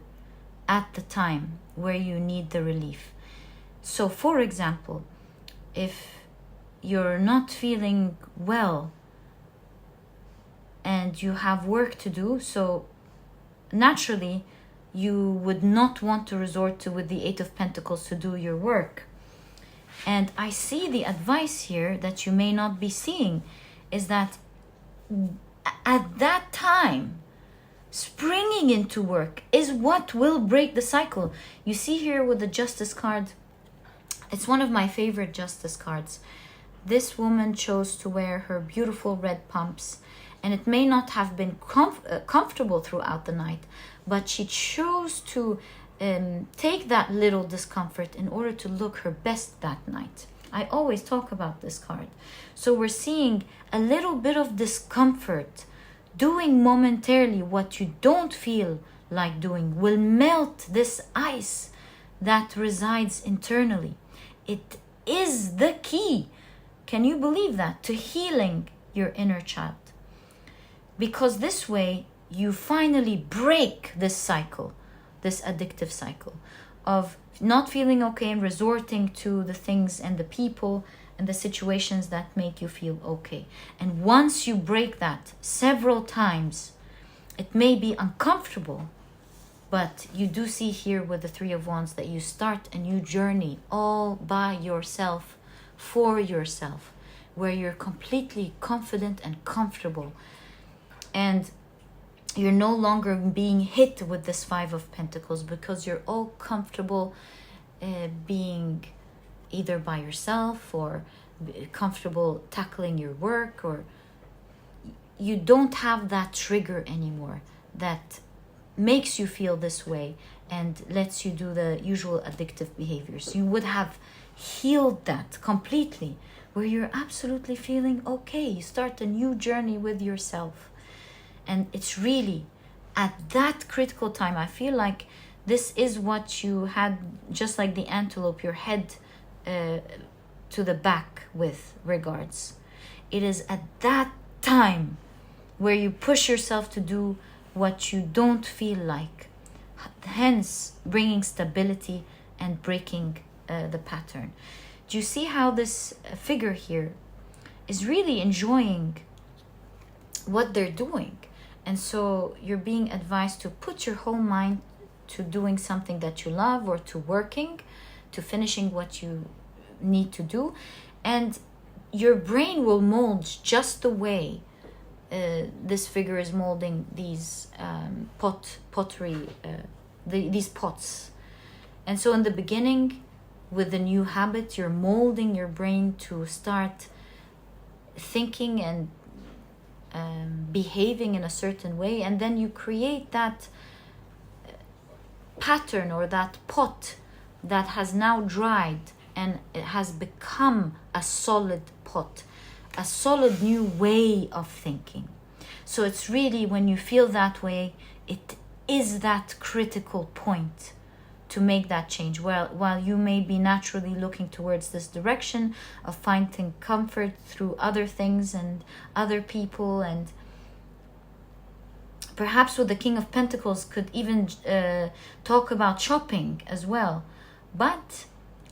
at the time where you need the relief. So for example, if you're not feeling well and you have work to do, so naturally you would not want to resort to with the Eight of Pentacles to do your work. And I see the advice here that you may not be seeing is that at that time, springing into work is what will break the cycle. You see here with the Justice card, it's one of my favorite Justice cards. This woman chose to wear her beautiful red pumps, and it may not have been comfortable throughout the night, but she chose to take that little discomfort in order to look her best that night. I always talk about this card. So we're seeing a little bit of discomfort. Doing momentarily what you don't feel like doing will melt this ice that resides internally. It is the key. Can you believe that? To healing your inner child. Because this way you finally break this cycle, this addictive cycle of not feeling okay and resorting to the things and the people and the situations that make you feel okay. And once you break that several times, it may be uncomfortable, but you do see here with the Three of Wands that you start a new journey all by yourself, for yourself, where you're completely confident and comfortable. And you're no longer being hit with this Five of Pentacles because you're all comfortable being either by yourself or comfortable tackling your work, or you don't have that trigger anymore that makes you feel this way and lets you do the usual addictive behaviors. You would have healed that completely, where you're absolutely feeling okay. You start a new journey with yourself. And it's really at that critical time, I feel like this is what you had, just like the antelope, your head to the back with regards. It is at that time where you push yourself to do what you don't feel like, hence bringing stability and breaking the pattern. Do you see how this figure here is really enjoying what they're doing? And so you're being advised to put your whole mind to doing something that you love, or to working, to finishing what you need to do. And your brain will mold just the way this figure is molding these pottery, these pots. And so in the beginning, with the new habit, you're molding your brain to start thinking and behaving in a certain way, and then you create that pattern or that pot that has now dried and it has become a solid pot, a solid new way of thinking. So it's really, when you feel that way, it is that critical point to make that change. While you may be naturally looking towards this direction of finding comfort through other things and other people, and perhaps with the King of Pentacles could even talk about shopping as well. But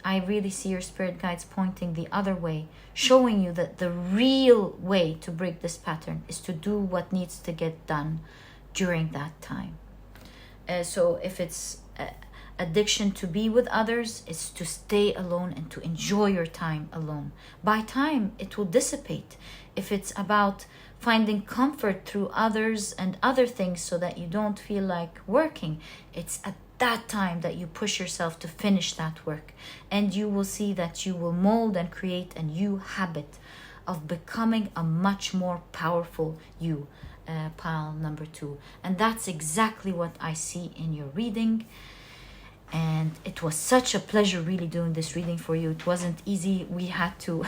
I really see your spirit guides pointing the other way, showing you that the real way to break this pattern is to do what needs to get done during that time. So if it's addiction to be with others, is to stay alone and to enjoy your time alone. By time, it will dissipate. If it's about finding comfort through others and other things so that you don't feel like working, it's at that time that you push yourself to finish that work. And you will see that you will mold and create a new habit of becoming a much more powerful you, pile number 2. And that's exactly what I see in your reading. And it was such a pleasure really doing this reading for you. It wasn't easy. We had to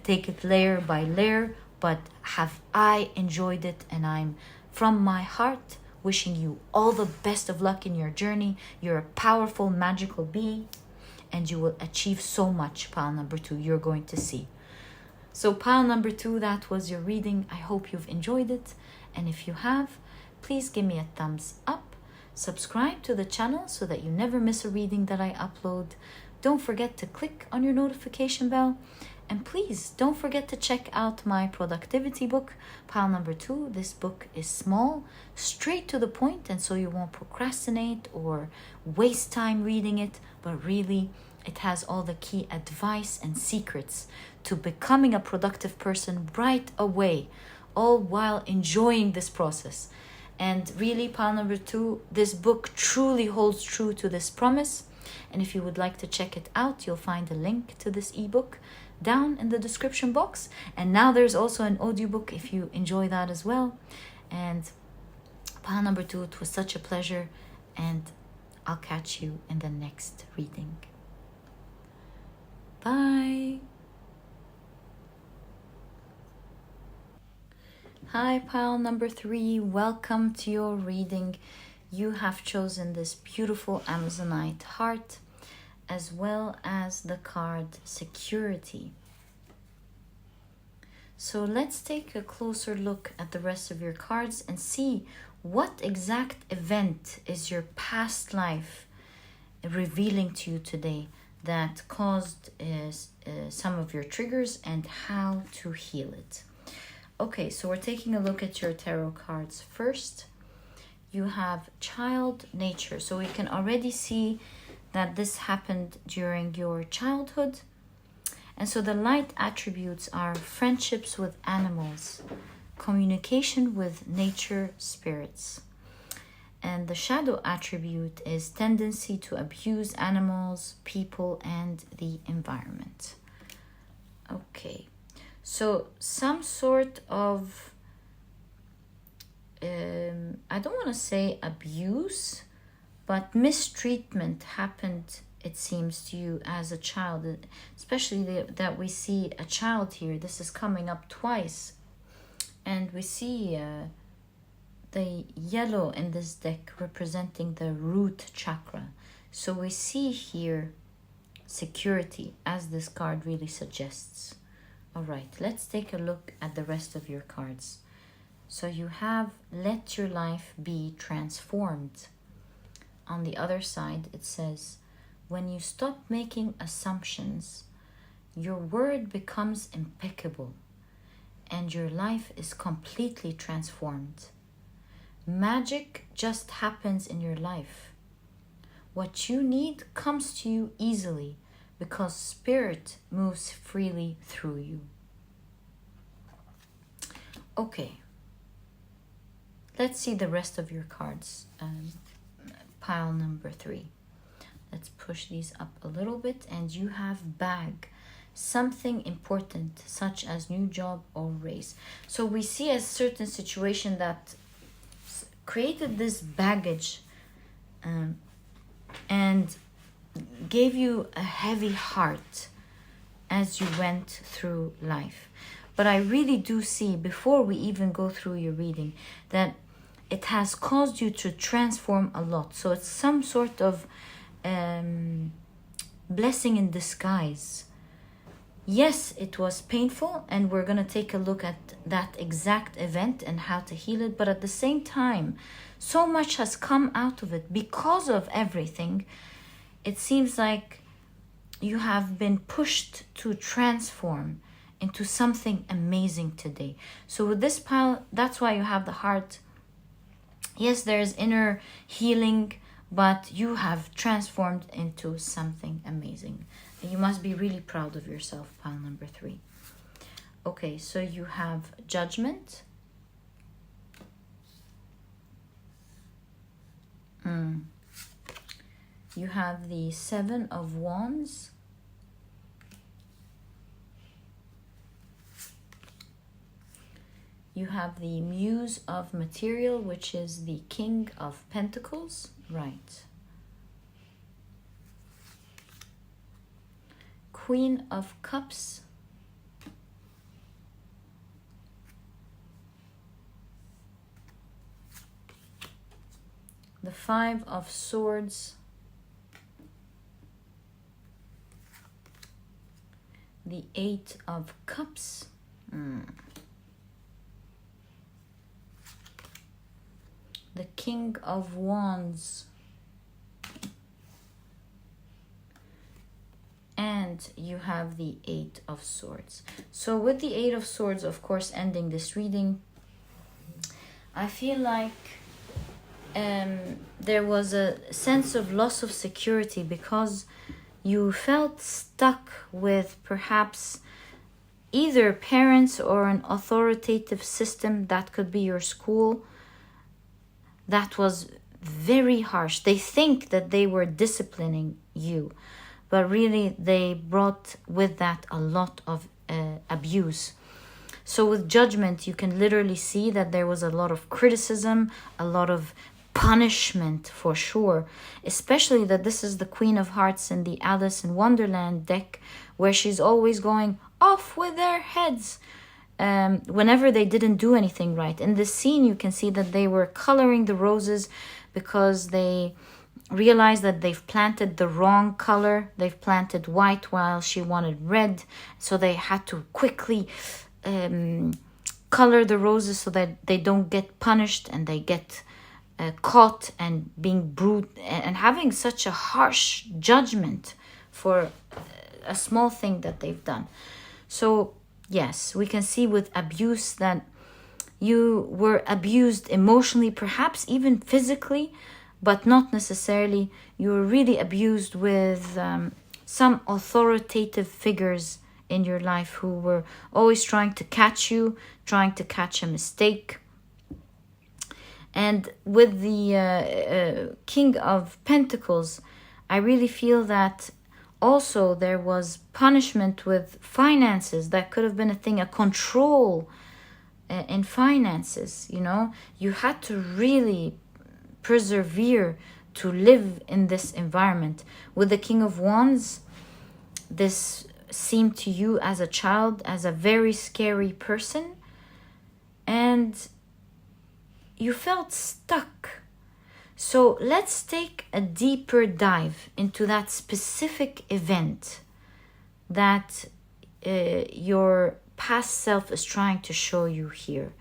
take it layer by layer, but have I enjoyed it, and I'm from my heart wishing you all the best of luck in your journey. You're a powerful, magical being, and you will achieve so much, pile number 2. You're going to see. So pile number 2, that was your reading. I hope you've enjoyed it. And if you have, please give me a thumbs up. subscribe to the channel so that you never miss a reading that I upload. Don't forget to click on your notification bell. And please don't forget to check out my productivity book, pile number 2. This book is small, straight to the point, and so you won't procrastinate or waste time reading it, but really it has all the key advice and secrets to becoming a productive person right away, all while enjoying this process. And really, pile number 2, this book truly holds true to this promise. And if you would like to check it out, you'll find a link to this ebook down in the description box. And now there's also an audiobook if you enjoy that as well. And pile number 2, it was such a pleasure, and I'll catch you in the next reading. Bye. Hi, pile number 3, welcome to your reading. You have chosen this beautiful Amazonite heart, as well as the card Security. So let's take a closer look at the rest of your cards and see what exact event is your past life revealing to you today that caused some of your triggers and how to heal it. Okay, so we're taking a look at your tarot cards. First, you have child nature. So we can already see that this happened during your childhood. And so the light attributes are friendships with animals, communication with nature spirits. And the shadow attribute is tendency to abuse animals, people, and the environment. Okay, so some sort of, I don't want to say abuse, but mistreatment happened, it seems, to you as a child, especially that we see a child here. This is coming up twice, and we see the yellow in this deck representing the root chakra. So we see here security, as this card really suggests. All right, let's take a look at the rest of your cards. So you have let your life be transformed. On the other side, it says, when you stop making assumptions, your word becomes impeccable and your life is completely transformed. Magic just happens in your life. What you need comes to you easily because spirit moves freely through you. Okay, let's see the rest of your cards. Pile number 3. Let's push these up a little bit, and you have bag, something important such as new job or raise. So we see a certain situation that created this baggage and gave you a heavy heart as you went through life. But I really do see, before we even go through your reading, that it has caused you to transform a lot. So it's some sort of blessing in disguise. Yes, it was painful, and we're going to take a look at that exact event and how to heal it. But at the same time, so much has come out of it because of everything. It seems like you have been pushed to transform into something amazing today. So with this pile, that's why you have the heart. Yes, there's inner healing, but you have transformed into something amazing. And you must be really proud of yourself, pile number 3. Okay, so you have judgment. You have the 7 of Wands. You have the Muse of Material, which is the King of Pentacles. Right. Queen of Cups. The 5 of Swords. The 8 of Cups. the King of Wands, and you have the Eight of Swords. So with the Eight of Swords, of course, ending this reading, I feel like there was a sense of loss of security because you felt stuck with perhaps either parents or an authoritative system, that could be your school, that was very harsh. They think that they were disciplining you, but really they brought with that a lot of abuse. So with Judgment, you can literally see that there was a lot of criticism, a lot of punishment for sure, especially that this is the Queen of Hearts in the Alice in Wonderland deck, where she's always going off with their heads whenever they didn't do anything right. In this scene, you can see that they were coloring the roses because they realized that they've planted the wrong color. They've planted white while she wanted red, so they had to quickly color the roses so that they don't get punished and they get caught and being brute and having such a harsh judgment for a small thing that they've done. So yes, we can see with abuse that you were abused emotionally, perhaps even physically, but not necessarily. You were really abused with some authoritative figures in your life who were always trying to catch you, trying to catch a mistake. And with the King of Pentacles, I really feel that also there was punishment with finances. That could have been a thing, a control in finances, you know. You had to really persevere to live in this environment. With the King of Wands, this seemed to you as a child as a very scary person, and you felt stuck. So let's take a deeper dive into that specific event that your past self is trying to show you here.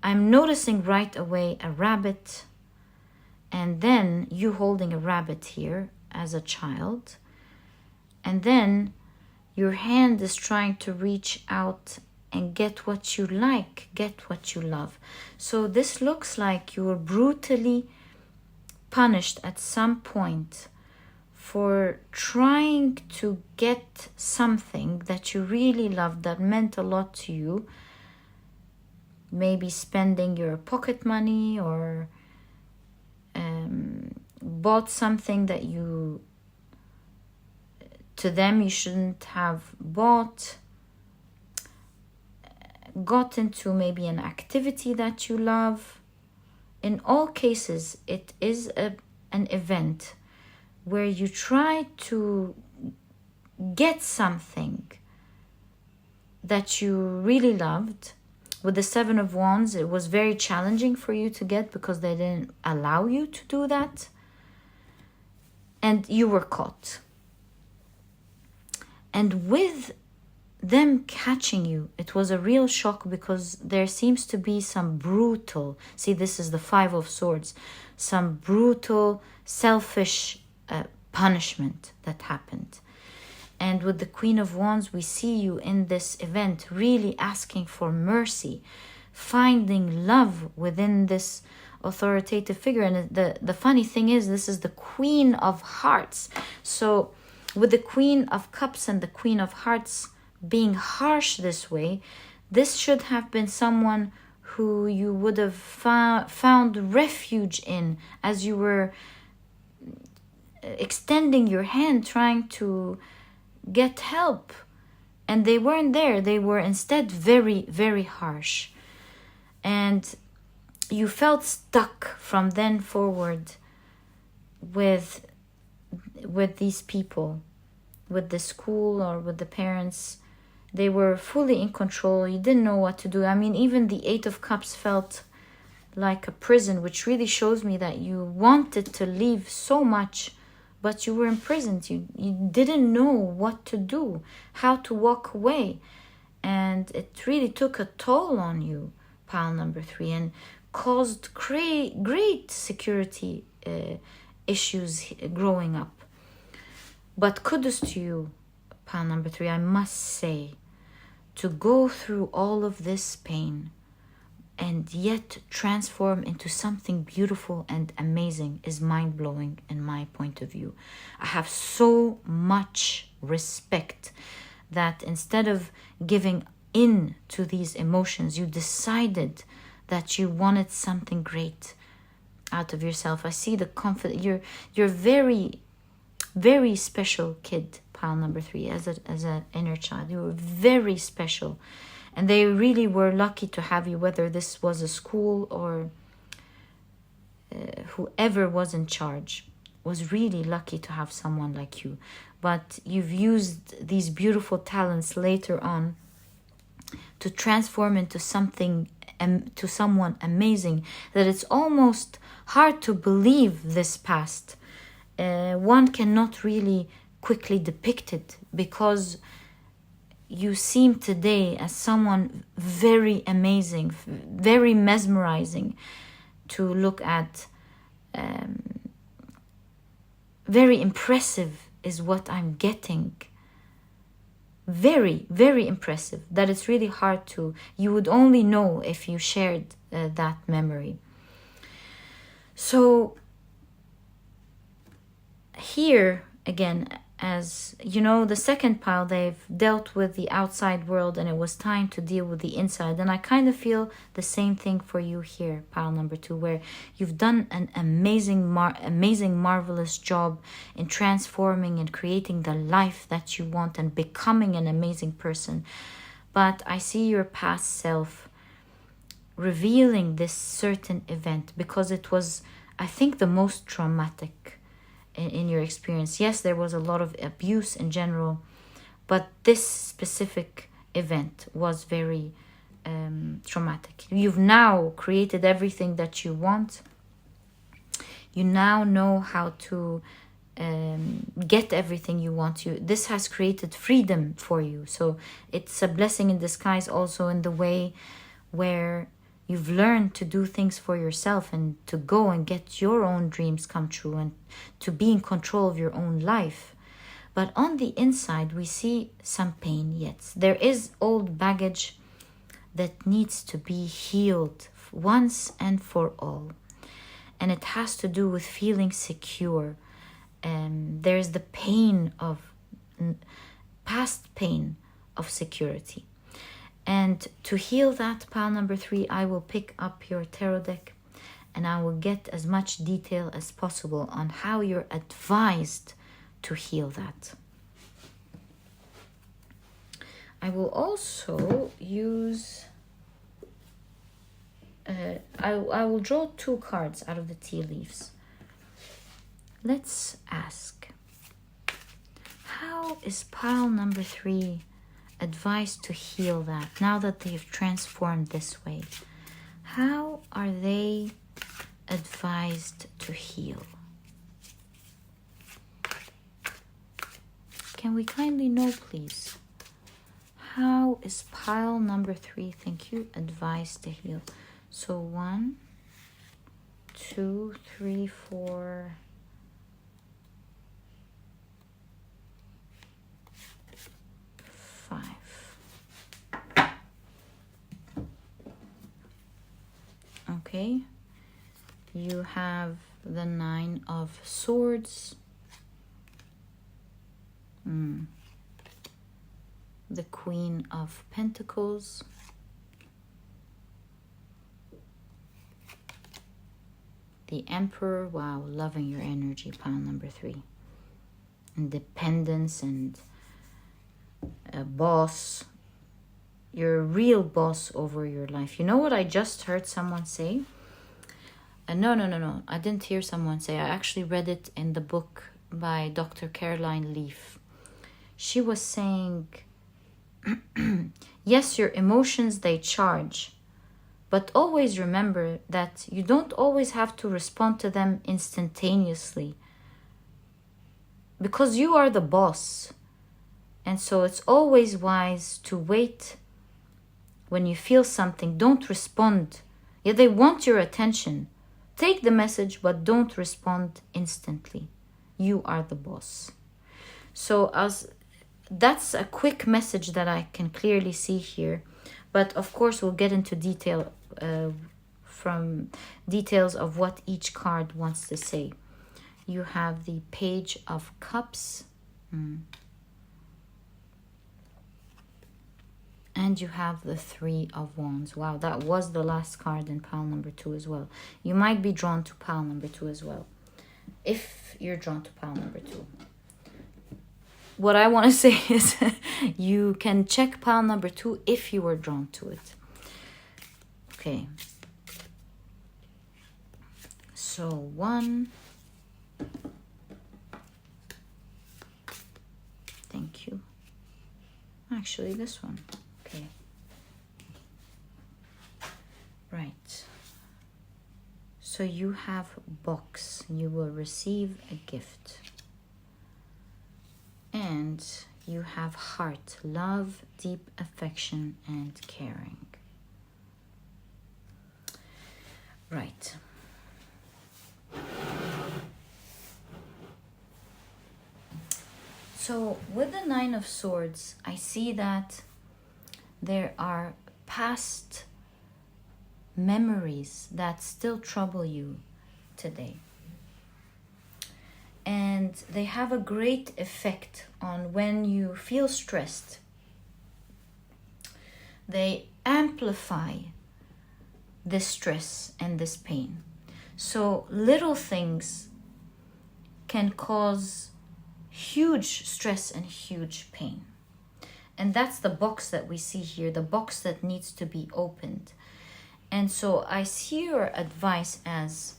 I'm noticing right away a rabbit, and then you holding a rabbit here as a child, and then your hand is trying to reach out and get what you like, get what you love. So this looks like you were brutally punished at some point for trying to get something that you really loved, that meant a lot to you. Maybe spending your pocket money or bought something that you, to them, you shouldn't have bought. Got into maybe an activity that you love. In all cases, it is an event where you try to get something that you really loved. With the Seven of Wands, it was very challenging for you to get because they didn't allow you to do that. And you were caught. And with them catching you, it was a real shock because there seems to be some brutal, see, this is the Five of Swords, some brutal, selfish punishment that happened. And with the Queen of Wands, we see you in this event really asking for mercy, finding love within this authoritative figure. And the funny thing is, this is the Queen of Hearts. So with the Queen of Cups and the Queen of Hearts being harsh this way, this should have been someone who you would have found refuge in as you were extending your hand trying to get help, and they weren't there. They were instead very, very harsh, and you felt stuck from then forward with these people, with the school or with the parents. They were fully in control. You didn't know what to do. I mean, even the Eight of Cups felt like a prison, which really shows me that you wanted to leave so much, but you were imprisoned. You didn't know what to do, how to walk away. And it really took a toll on you, pile number 3. And caused great security issues growing up. But kudos to you, pile number 3, I must say, to go through all of this pain and yet transform into something beautiful and amazing is mind-blowing in my point of view. I have so much respect that instead of giving in to these emotions, you decided that you wanted something great out of yourself. I see the confidence. You're very, very special kid, pile number 3, as an inner child. You were very special. And they really were lucky to have you, whether this was a school or whoever was in charge was really lucky to have someone like you. But you've used these beautiful talents later on to transform into something, to someone amazing, that it's almost hard to believe this past. One cannot really quickly depict it, because you seem today as someone very amazing, very mesmerizing to look at. Very impressive is what I'm getting. Very, very impressive. That it's really hard to... You would only know if you shared that memory. So here again, as you know, the second pile, they've dealt with the outside world and it was time to deal with the inside. And I kind of feel the same thing for you here, pile number 2, where you've done an amazing, marvelous job in transforming and creating the life that you want and becoming an amazing person. But I see your past self revealing this certain event because it was, I think, the most traumatic in your experience. Yes, there was a lot of abuse in general, but this specific event was very traumatic. You've now created everything that you want. You now know how to get everything you want. This has created freedom for you. So it's a blessing in disguise also, in the way where you've learned to do things for yourself and to go and get your own dreams come true and to be in control of your own life. But on the inside, we see some pain yet. There is old baggage that needs to be healed once and for all. And it has to do with feeling secure. There's the pain of, past pain of security. And to heal that, pile number 3, I will pick up your tarot deck and I will get as much detail as possible on how you're advised to heal that. I will also use... I will draw 2 cards out of the tea leaves. Let's ask, how is pile number 3 advised to heal that now that they've transformed this way? How are they advised to heal? Can we kindly know, please? How is pile number 3, thank you, advised to heal? So 1, 2, 3, 4, 5. Okay, you have the 9 of Swords, the Queen of Pentacles, the Emperor. Wow, loving your energy, pile number 3. Independence and a boss. You're a real boss over your life. You know what I just heard someone say? No. I didn't hear someone say. I actually read it in the book by Dr. Caroline Leaf. She was saying, yes, your emotions, they charge. But always remember that you don't always have to respond to them instantaneously. Because you are the boss. And so it's always wise to wait. When you feel something, don't respond Yeah, they want your attention. Take the message, but don't respond instantly. You are the boss. So that's a quick message that I can clearly see here. But of course, we'll get into detail from details of what each card wants to say. You have the Page of Cups. And you have the Three of Wands. Wow, that was the last card in pile number 2 as well. You might be drawn to pile number 2 as well. If you're drawn to pile number 2. What I want to say is you can check pile number 2 if you were drawn to it. Okay. So 1. Thank you. Actually, this one. Okay. Right. So you have box. You will receive a gift. And you have heart, love, deep affection, and caring. Right. So with the Nine of Swords, I see that there are past memories that still trouble you today. And they have a great effect on when you feel stressed. They amplify this stress and this pain. So little things can cause huge stress and huge pain. And that's the box that we see here, the box that needs to be opened. And so I see your advice as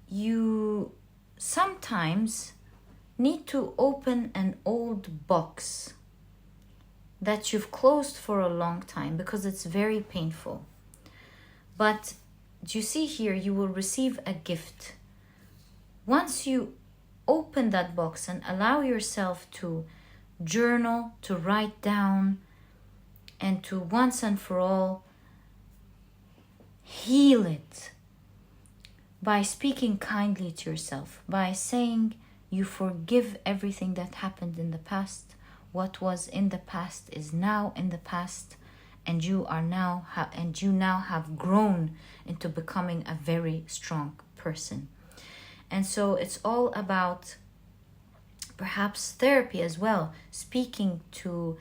you sometimes need to open an old box that you've closed for a long time because it's very painful. But you see here, you will receive a gift. Once you open that box and allow yourself to journal, to write down, and to once and for all heal it by speaking kindly to yourself, by saying you forgive everything that happened in the past. What was in the past is now in the past, and you now have grown into becoming a very strong person. And so it's all about perhaps therapy as well, speaking to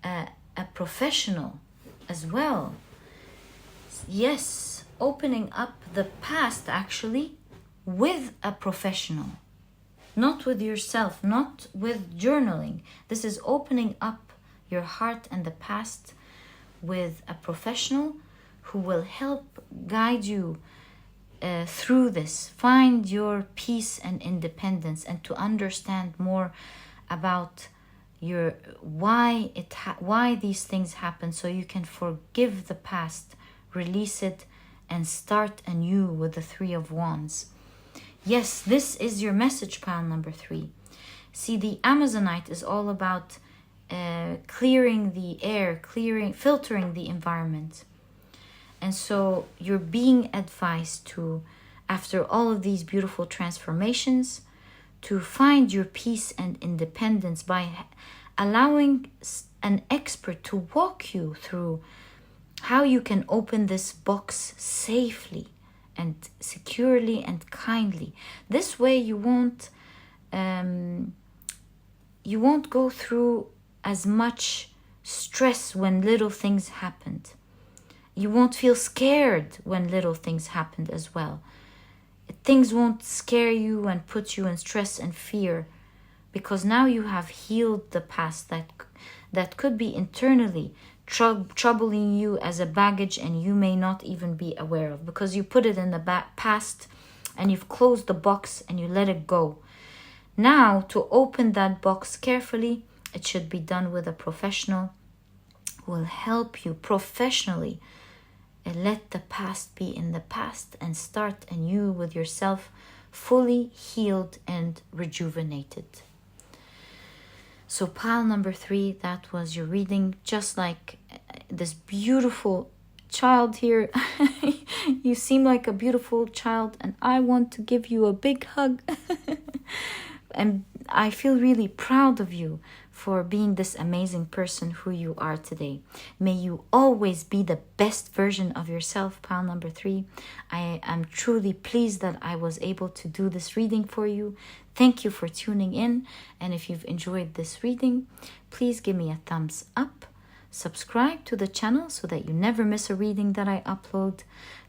a professional as well. Yes, opening up the past actually with a professional, not with yourself, not with journaling. This is opening up your heart and the past with a professional who will help guide you through this. Find your peace and independence, and to understand more about your why these things happen, so you can forgive the past, release it, and start anew with the Three of Wands. Yes, this is your message, pile number 3. See, the Amazonite is all about clearing the air, filtering the environment. And so you're being advised to, after all of these beautiful transformations, to find your peace and independence by allowing an expert to walk you through how you can open this box safely and securely and kindly. This way you won't go through as much stress when little things happened. You won't feel scared when little things happened as well. Things won't scare you and put you in stress and fear, because now you have healed the past that could be internally troubling you as a baggage, and you may not even be aware of, because you put it in the past and you've closed the box and you let it go. Now, to open that box carefully, it should be done with a professional who will help you professionally and let the past be in the past and start anew with yourself, fully healed and rejuvenated. So pile number 3, that was your reading. Just like this beautiful child here. You seem like a beautiful child, and I want to give you a big hug. And I feel really proud of you for being this amazing person who you are today. May you always be the best version of yourself, pile number 3. I am truly pleased that I was able to do this reading for you. Thank you for tuning in. And if you've enjoyed this reading, please give me a thumbs up. Subscribe to the channel so that you never miss a reading that I upload.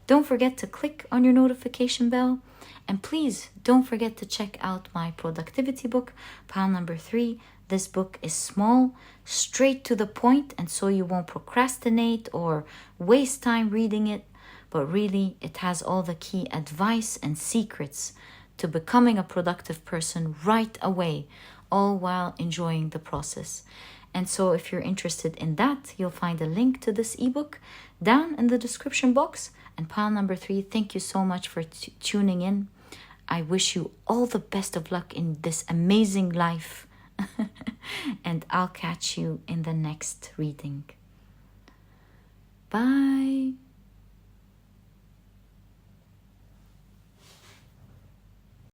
Don't forget to click on your notification bell. And please don't forget to check out my productivity book, pile number 3. This book is small, straight to the point, and so you won't procrastinate or waste time reading it. But really, it has all the key advice and secrets to becoming a productive person right away, all while enjoying the process. And so if you're interested in that, you'll find a link to this ebook down in the description box. And pile number 3, thank you so much for tuning in. I wish you all the best of luck in this amazing life. And I'll catch you in the next reading. Bye.